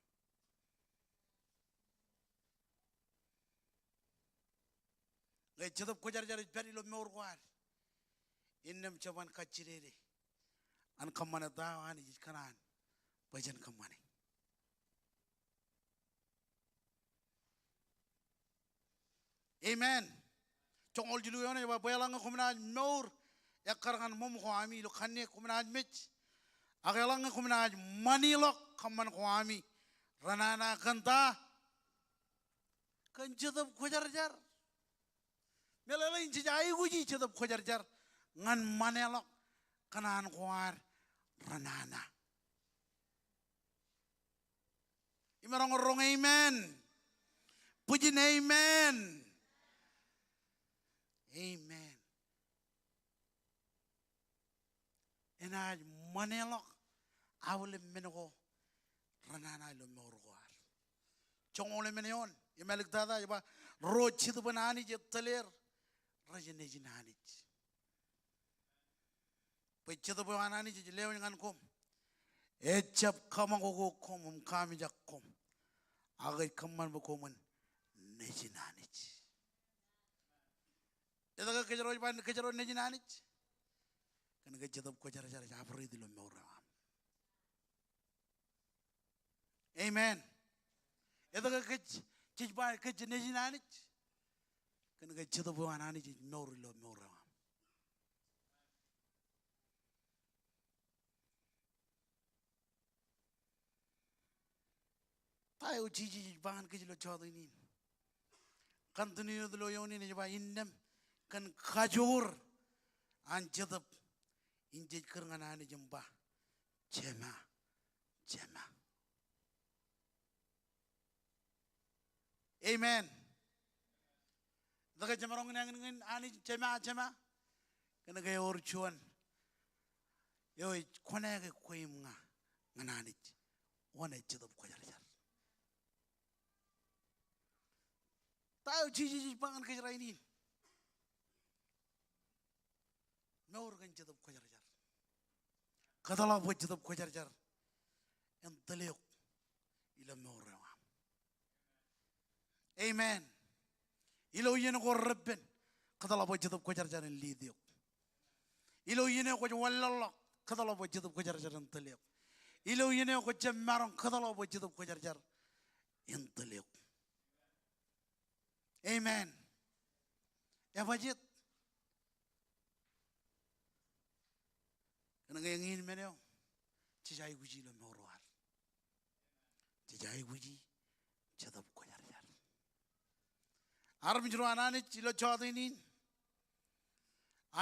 Gay jadap kojar-jar peri lo meur kuar, innem caban kacirere, an kamana dawan ij kanan, bajan kamane. Amen. Congol jilu yana ya bayalang aku menaj meur ya karangan mom kuami lo kanne aku menaj mich agalang aku menaj manilok kaman kuami ranana kanta kan jadab khojar-jar melalain jijai guji jadab khojar-jar ngan manelok kanan kuar ranana imarong rong amen puji amen. Amen. Enaj manelok awle menego ranana lo morgoar chongole meneon yemelik dada yaba rochid banani je taler rajene jinani pechid banani je lewen ngan kom echap kamago kom kami jakom agay kaman bokoman nejinani edaga kejaro ban kejaro nejinani kan kejadab ko jar jar jabri dilo mewra amen edaga kej ba kej nejinani kan kejadab wanani je mewri lo mewra tayo jiji ban kejlo chodini kan tuniyo dilo yoni ne ba innem kan khajur an jadab injej kerngana jemba jema amen daga jamarong ngin ani jema kana ga yor chuan yo kone ga koim nga nganani wana jadab ko jar tayo jiji bangan ke jaraini mewr gan jadab ko jar kadala bo jadab ko jar en taliyok ila mewr amen ilo yene ko rabben kadala bo jadab ko jar en lidiyok ilo yene ko wallalla kadala bo jadab ko jar en taliyok ilo yene ko jammaron kadala bo jadab ko jar en taliyok amen ya wajid kana ngin meneo tijay guji lo mewroar tijay guji jadab ko jar arab jiro anani lo chodini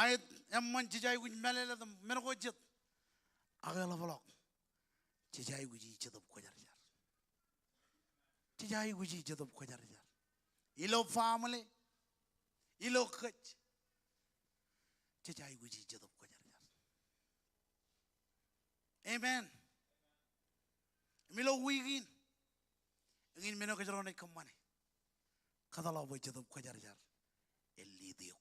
ayat amman tijay guji melela men ko jet agala volok tijay guji jadab ko jar tijay guji jadab ko jar ilo family ilo khach tijay guji jadab ko jar amen milo wigin ngin meno ko jaro ne kamane kadala bo jadab ko jar elidiyo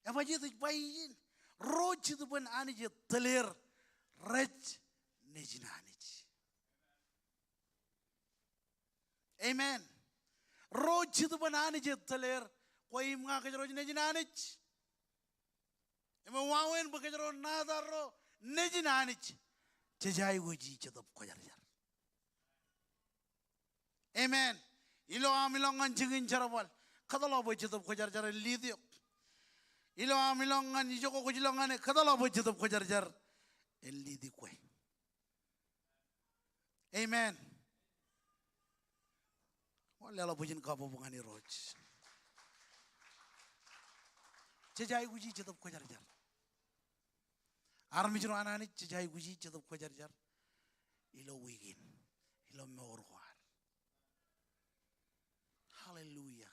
ya wajid bayin rojid ban ani je taler raj nejinani amen rojid ban ani je taler koim nga ko jaro nejinani ema wawen ba kajaro nadaro nejinani tejay goji jadab ko jar amen ilo amilongan jigin jarabal kadala bo jadab ko jar lidiyo ilo amilongan joko ko jilongane kadala bo jadab ko jar lidi ko amen wala la bujin ka bo ngani roj tejay goji jadab ko jar armijro anani tijay guji jadab ko jar ilo wigin ilo mewrwar hallelujah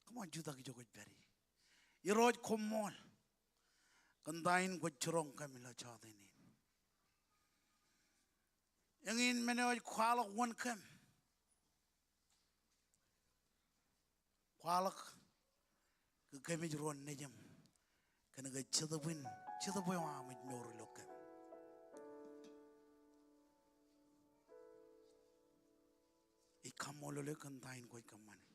come on juda ki jogo beri iroj komol kandain ko churong kamila chadini engin menoj khwalak won kam khwalak ke kamij ron nejam kana ga chadabin chadaboy wa mit mewr lokam ikamolo le kandain ko kamane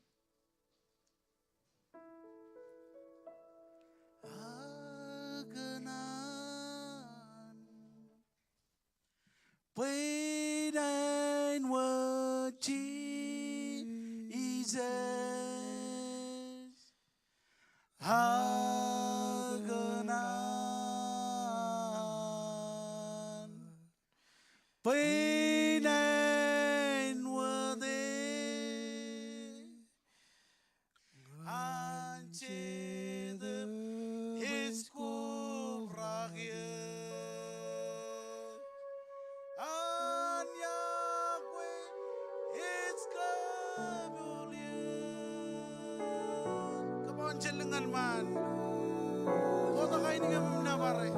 aganan pain what Jesus aganan pain and worthy until his kubragir and Iakwe is Come on, chillingan man. Kota kain nga muna pare.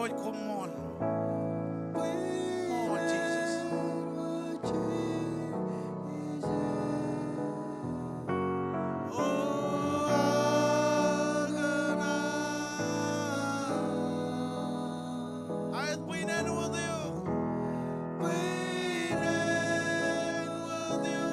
Lord Komol. Oh, Jesus. Ayat pinen with you. Pinen with you.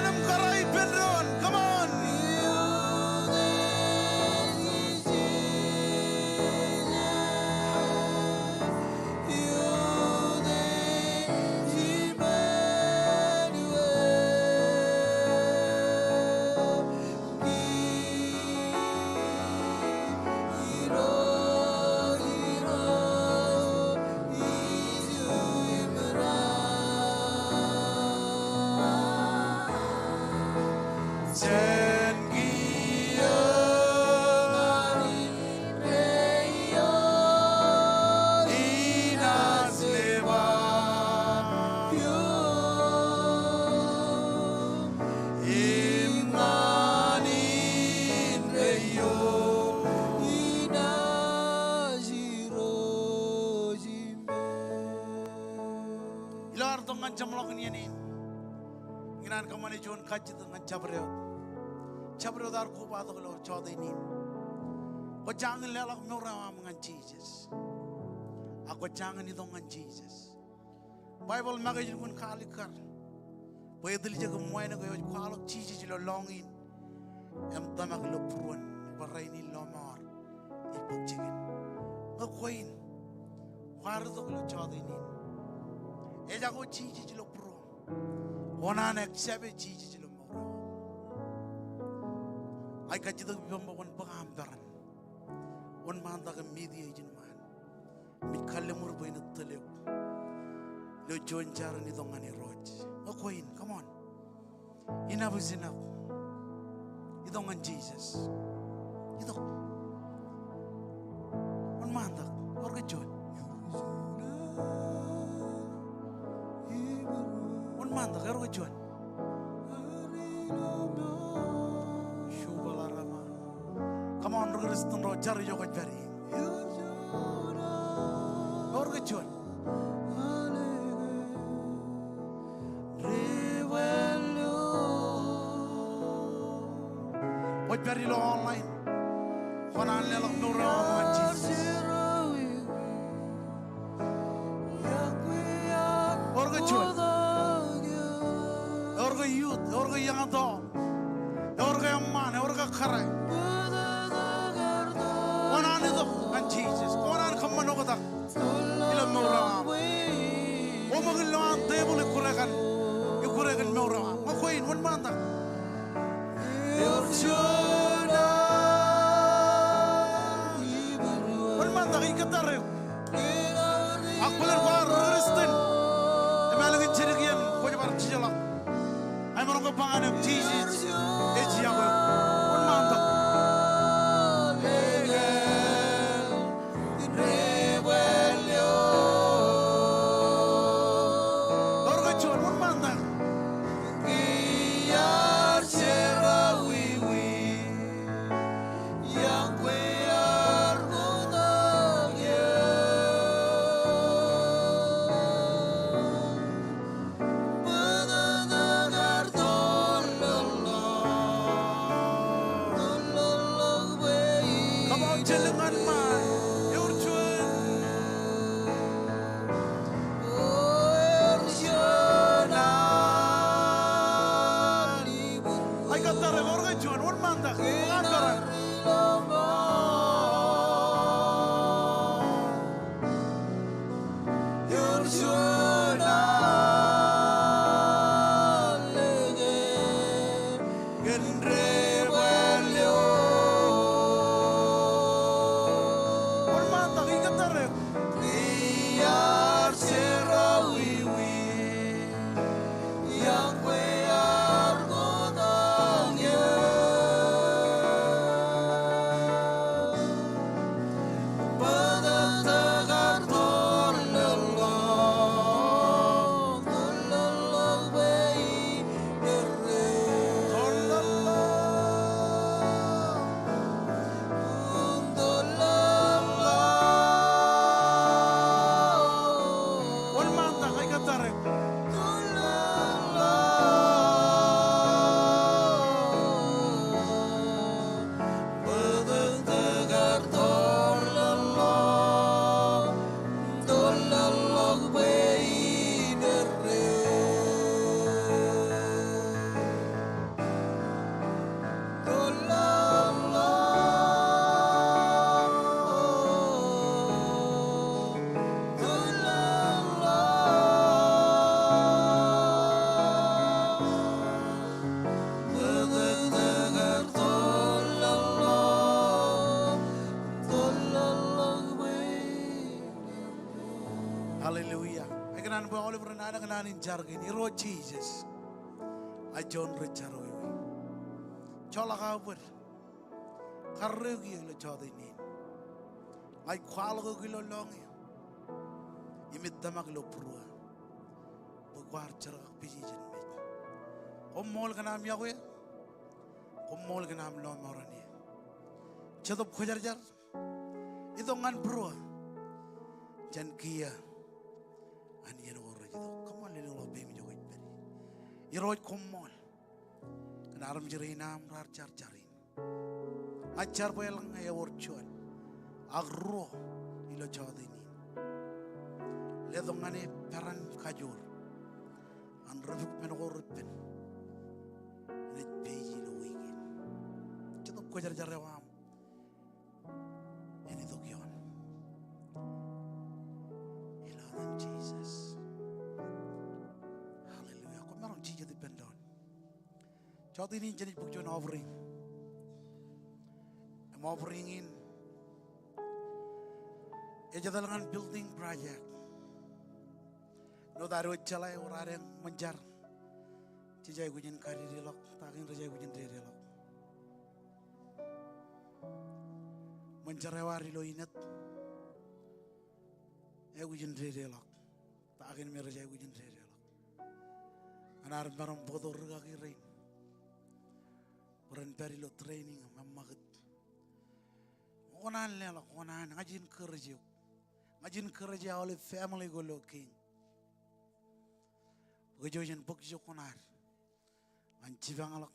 Menam karai penron, come on. Ilar tongan jamlok ni ani. Nginan kamane jon kaji dengan cabreo dar koba to lo chode ni. Ko jangan lelak mura dengan Jesus. Aku jangan itu dengan Jesus. Bible magazine pun kali kar. Bayadil jaga muai na ko kalau Jesus lo longin. Em tamak lo pruan parai ni lomar. Ipok jigin. Ngakoin. Waru to lo chode ni. Eja ko Jesus lo pro. Ona nek sabe Jesus lo mora. Ai ka jido bimba won bagam daran. Won man daga media jin man. Mi kalle mur boyna tele. Lo jon jar ni dongani roj. Okoin, come on. Enough is enough. Idongan Jesus. Ito. Won man dag orga jon. Manda karo kejuan. Shubalarama. Come on, Kristen Roger yo kejari. Karo kejuan. Kejari lo online. Konan lelok nura Jesus. Karo kejuan. Orga youth, orga yang adult, orga yang mana, orga karai. Konan itu kan Jesus, konan kaman orga tak, ilam murah. Omagin lawan table ikurekan murah. Makuin, wan mana? Wan mana ikat tarik. Aku lerwar Kristen, emalagin cerigian, kau jabar cijalak. I'm going to go back and Jesus. It's Iakwe. One month. One month. Iran boy Oliver nana kanan in jargon. Iro Jesus. I John Richard. Chola kabur. Karrugi lo chodini. I qualo gilo long. Imit damak lo prua. Bugwar chara pijijan mit. Komol kanam Iakwe. Komol kanam lo morani. Chadop khajar. Idongan prua. Jan kia. Ani yero orajito. Komol lelo lo bemi joget beri. Iroj komol. Kanaram jirinam rar char charin. Ajar boelang ya worchuan. Agro ilo chodini. Ledongane peran kajur. An rufuk menogorpen. Net peji lo wigin. Chadop khajar jarewam. Ini dokyon. Iladan Jesus. Hallelujah. Kau merong jija dipendon. Jauh ini jenis bukjon offering. I'm offering in. Ejadalangan building project. No daru chalai orang menjar. Cijai gujen kari dilok, takin rejai gujen dilok. Mencerewari lo inat, gujen dilok, takin merejai gujen dilok. Anar barang bodoh regak irin. Orang peri lo training mamagat. Konan lelok konan ngajin kerja oleh family go looking. Bejojan bukjo konar. Ancibang alok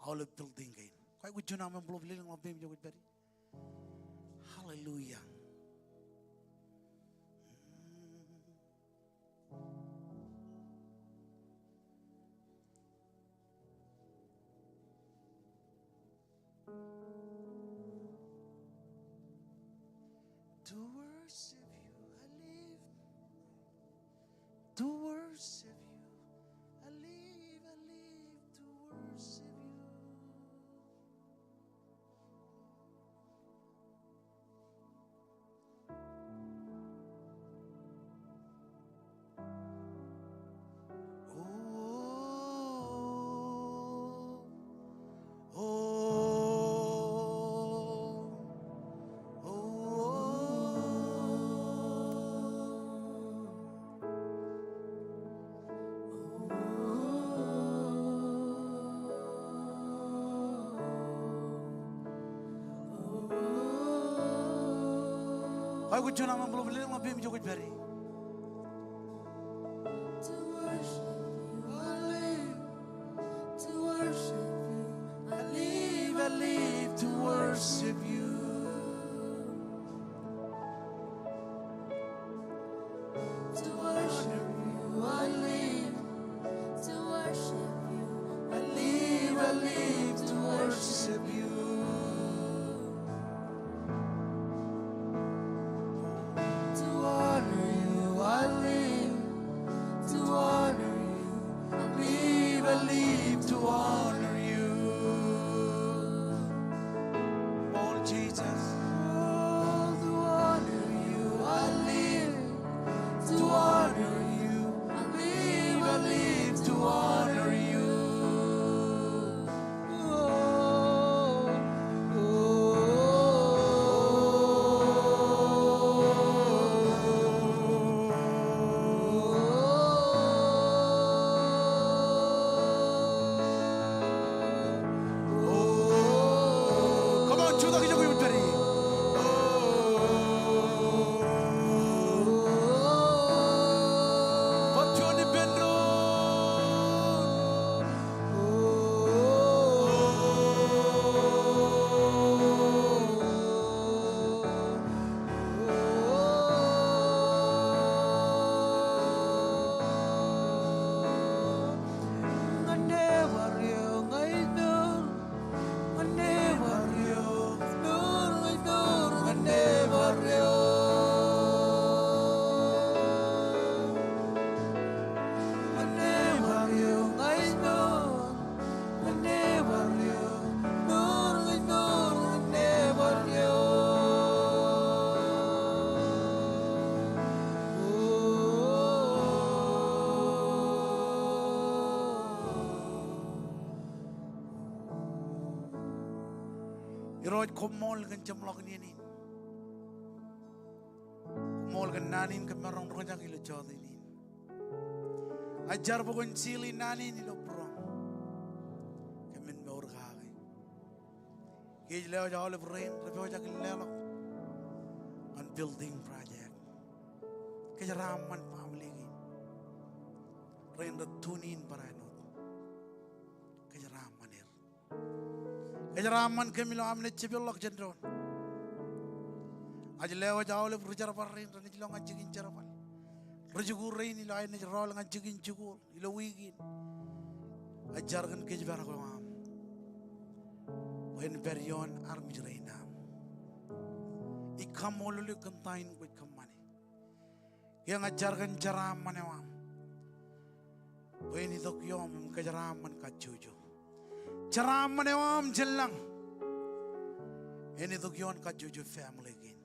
oleh building kain. Kau ujung nama belum beli ngobim joget beri. Hallelujah. To worship you I live. To worship you I live to worship you. Aku cuma belum beli lebih menjoget beri. To worship you, I live. To worship you, I live to worship you. To worship you, I live. To worship you, I live to worship you. Iroj komol kan jamlok ni. Komol kan nanin kan merong rojak ilo jod ini. Ajar bukan sili nanin ilo prong. Kemin baur kage. Kij leo jauh le brain, repo jak lelo. On building project. Kejaraman family ini. Rain tunin paranot. Kejaraman er. Kejaraman kemilo amne cibilok jendron. Aja leo jauh le berjar parin, rani jilong anjingin jarapal. Berjugur rain ilo ayin jarol anjingin jugur, ilo wigin. Ajar kan kejar aku am. When berion army rainam. Ikam molulu kentain kuit kemane. Yang ajar kan jaraman am. When itu kiom kejaraman kajuju. Jaraman am jelang. Ini tu kion kajuju family gin.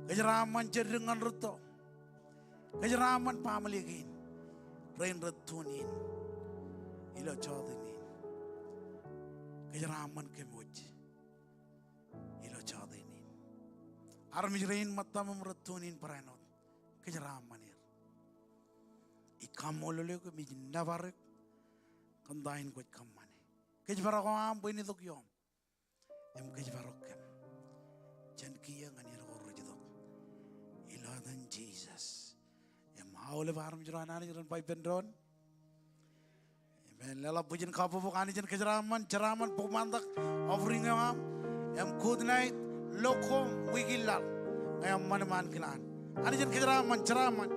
Kejaraman jeringan ruto. Kejaraman family gin. Rain retunin. Ilo chodingin. Kejaraman kemuj. Ilo chodingin. Army rain matam retunin paranot. Kejaraman er. Ikam molole ko mi navarek. Kandain ko kamane. Kejbarak ko am buini tu kiom. Em kejbarak kem. Jan kiya ngani ro jidok. Iladan Jesus. Em haule baram jurana ni juran pai pendron. Em lala pujen kapo bukani jan kejaraman jaraman pumandak offering am. Em good night lokom wigilal. Em man kilan. Ani jan kejaraman jaraman.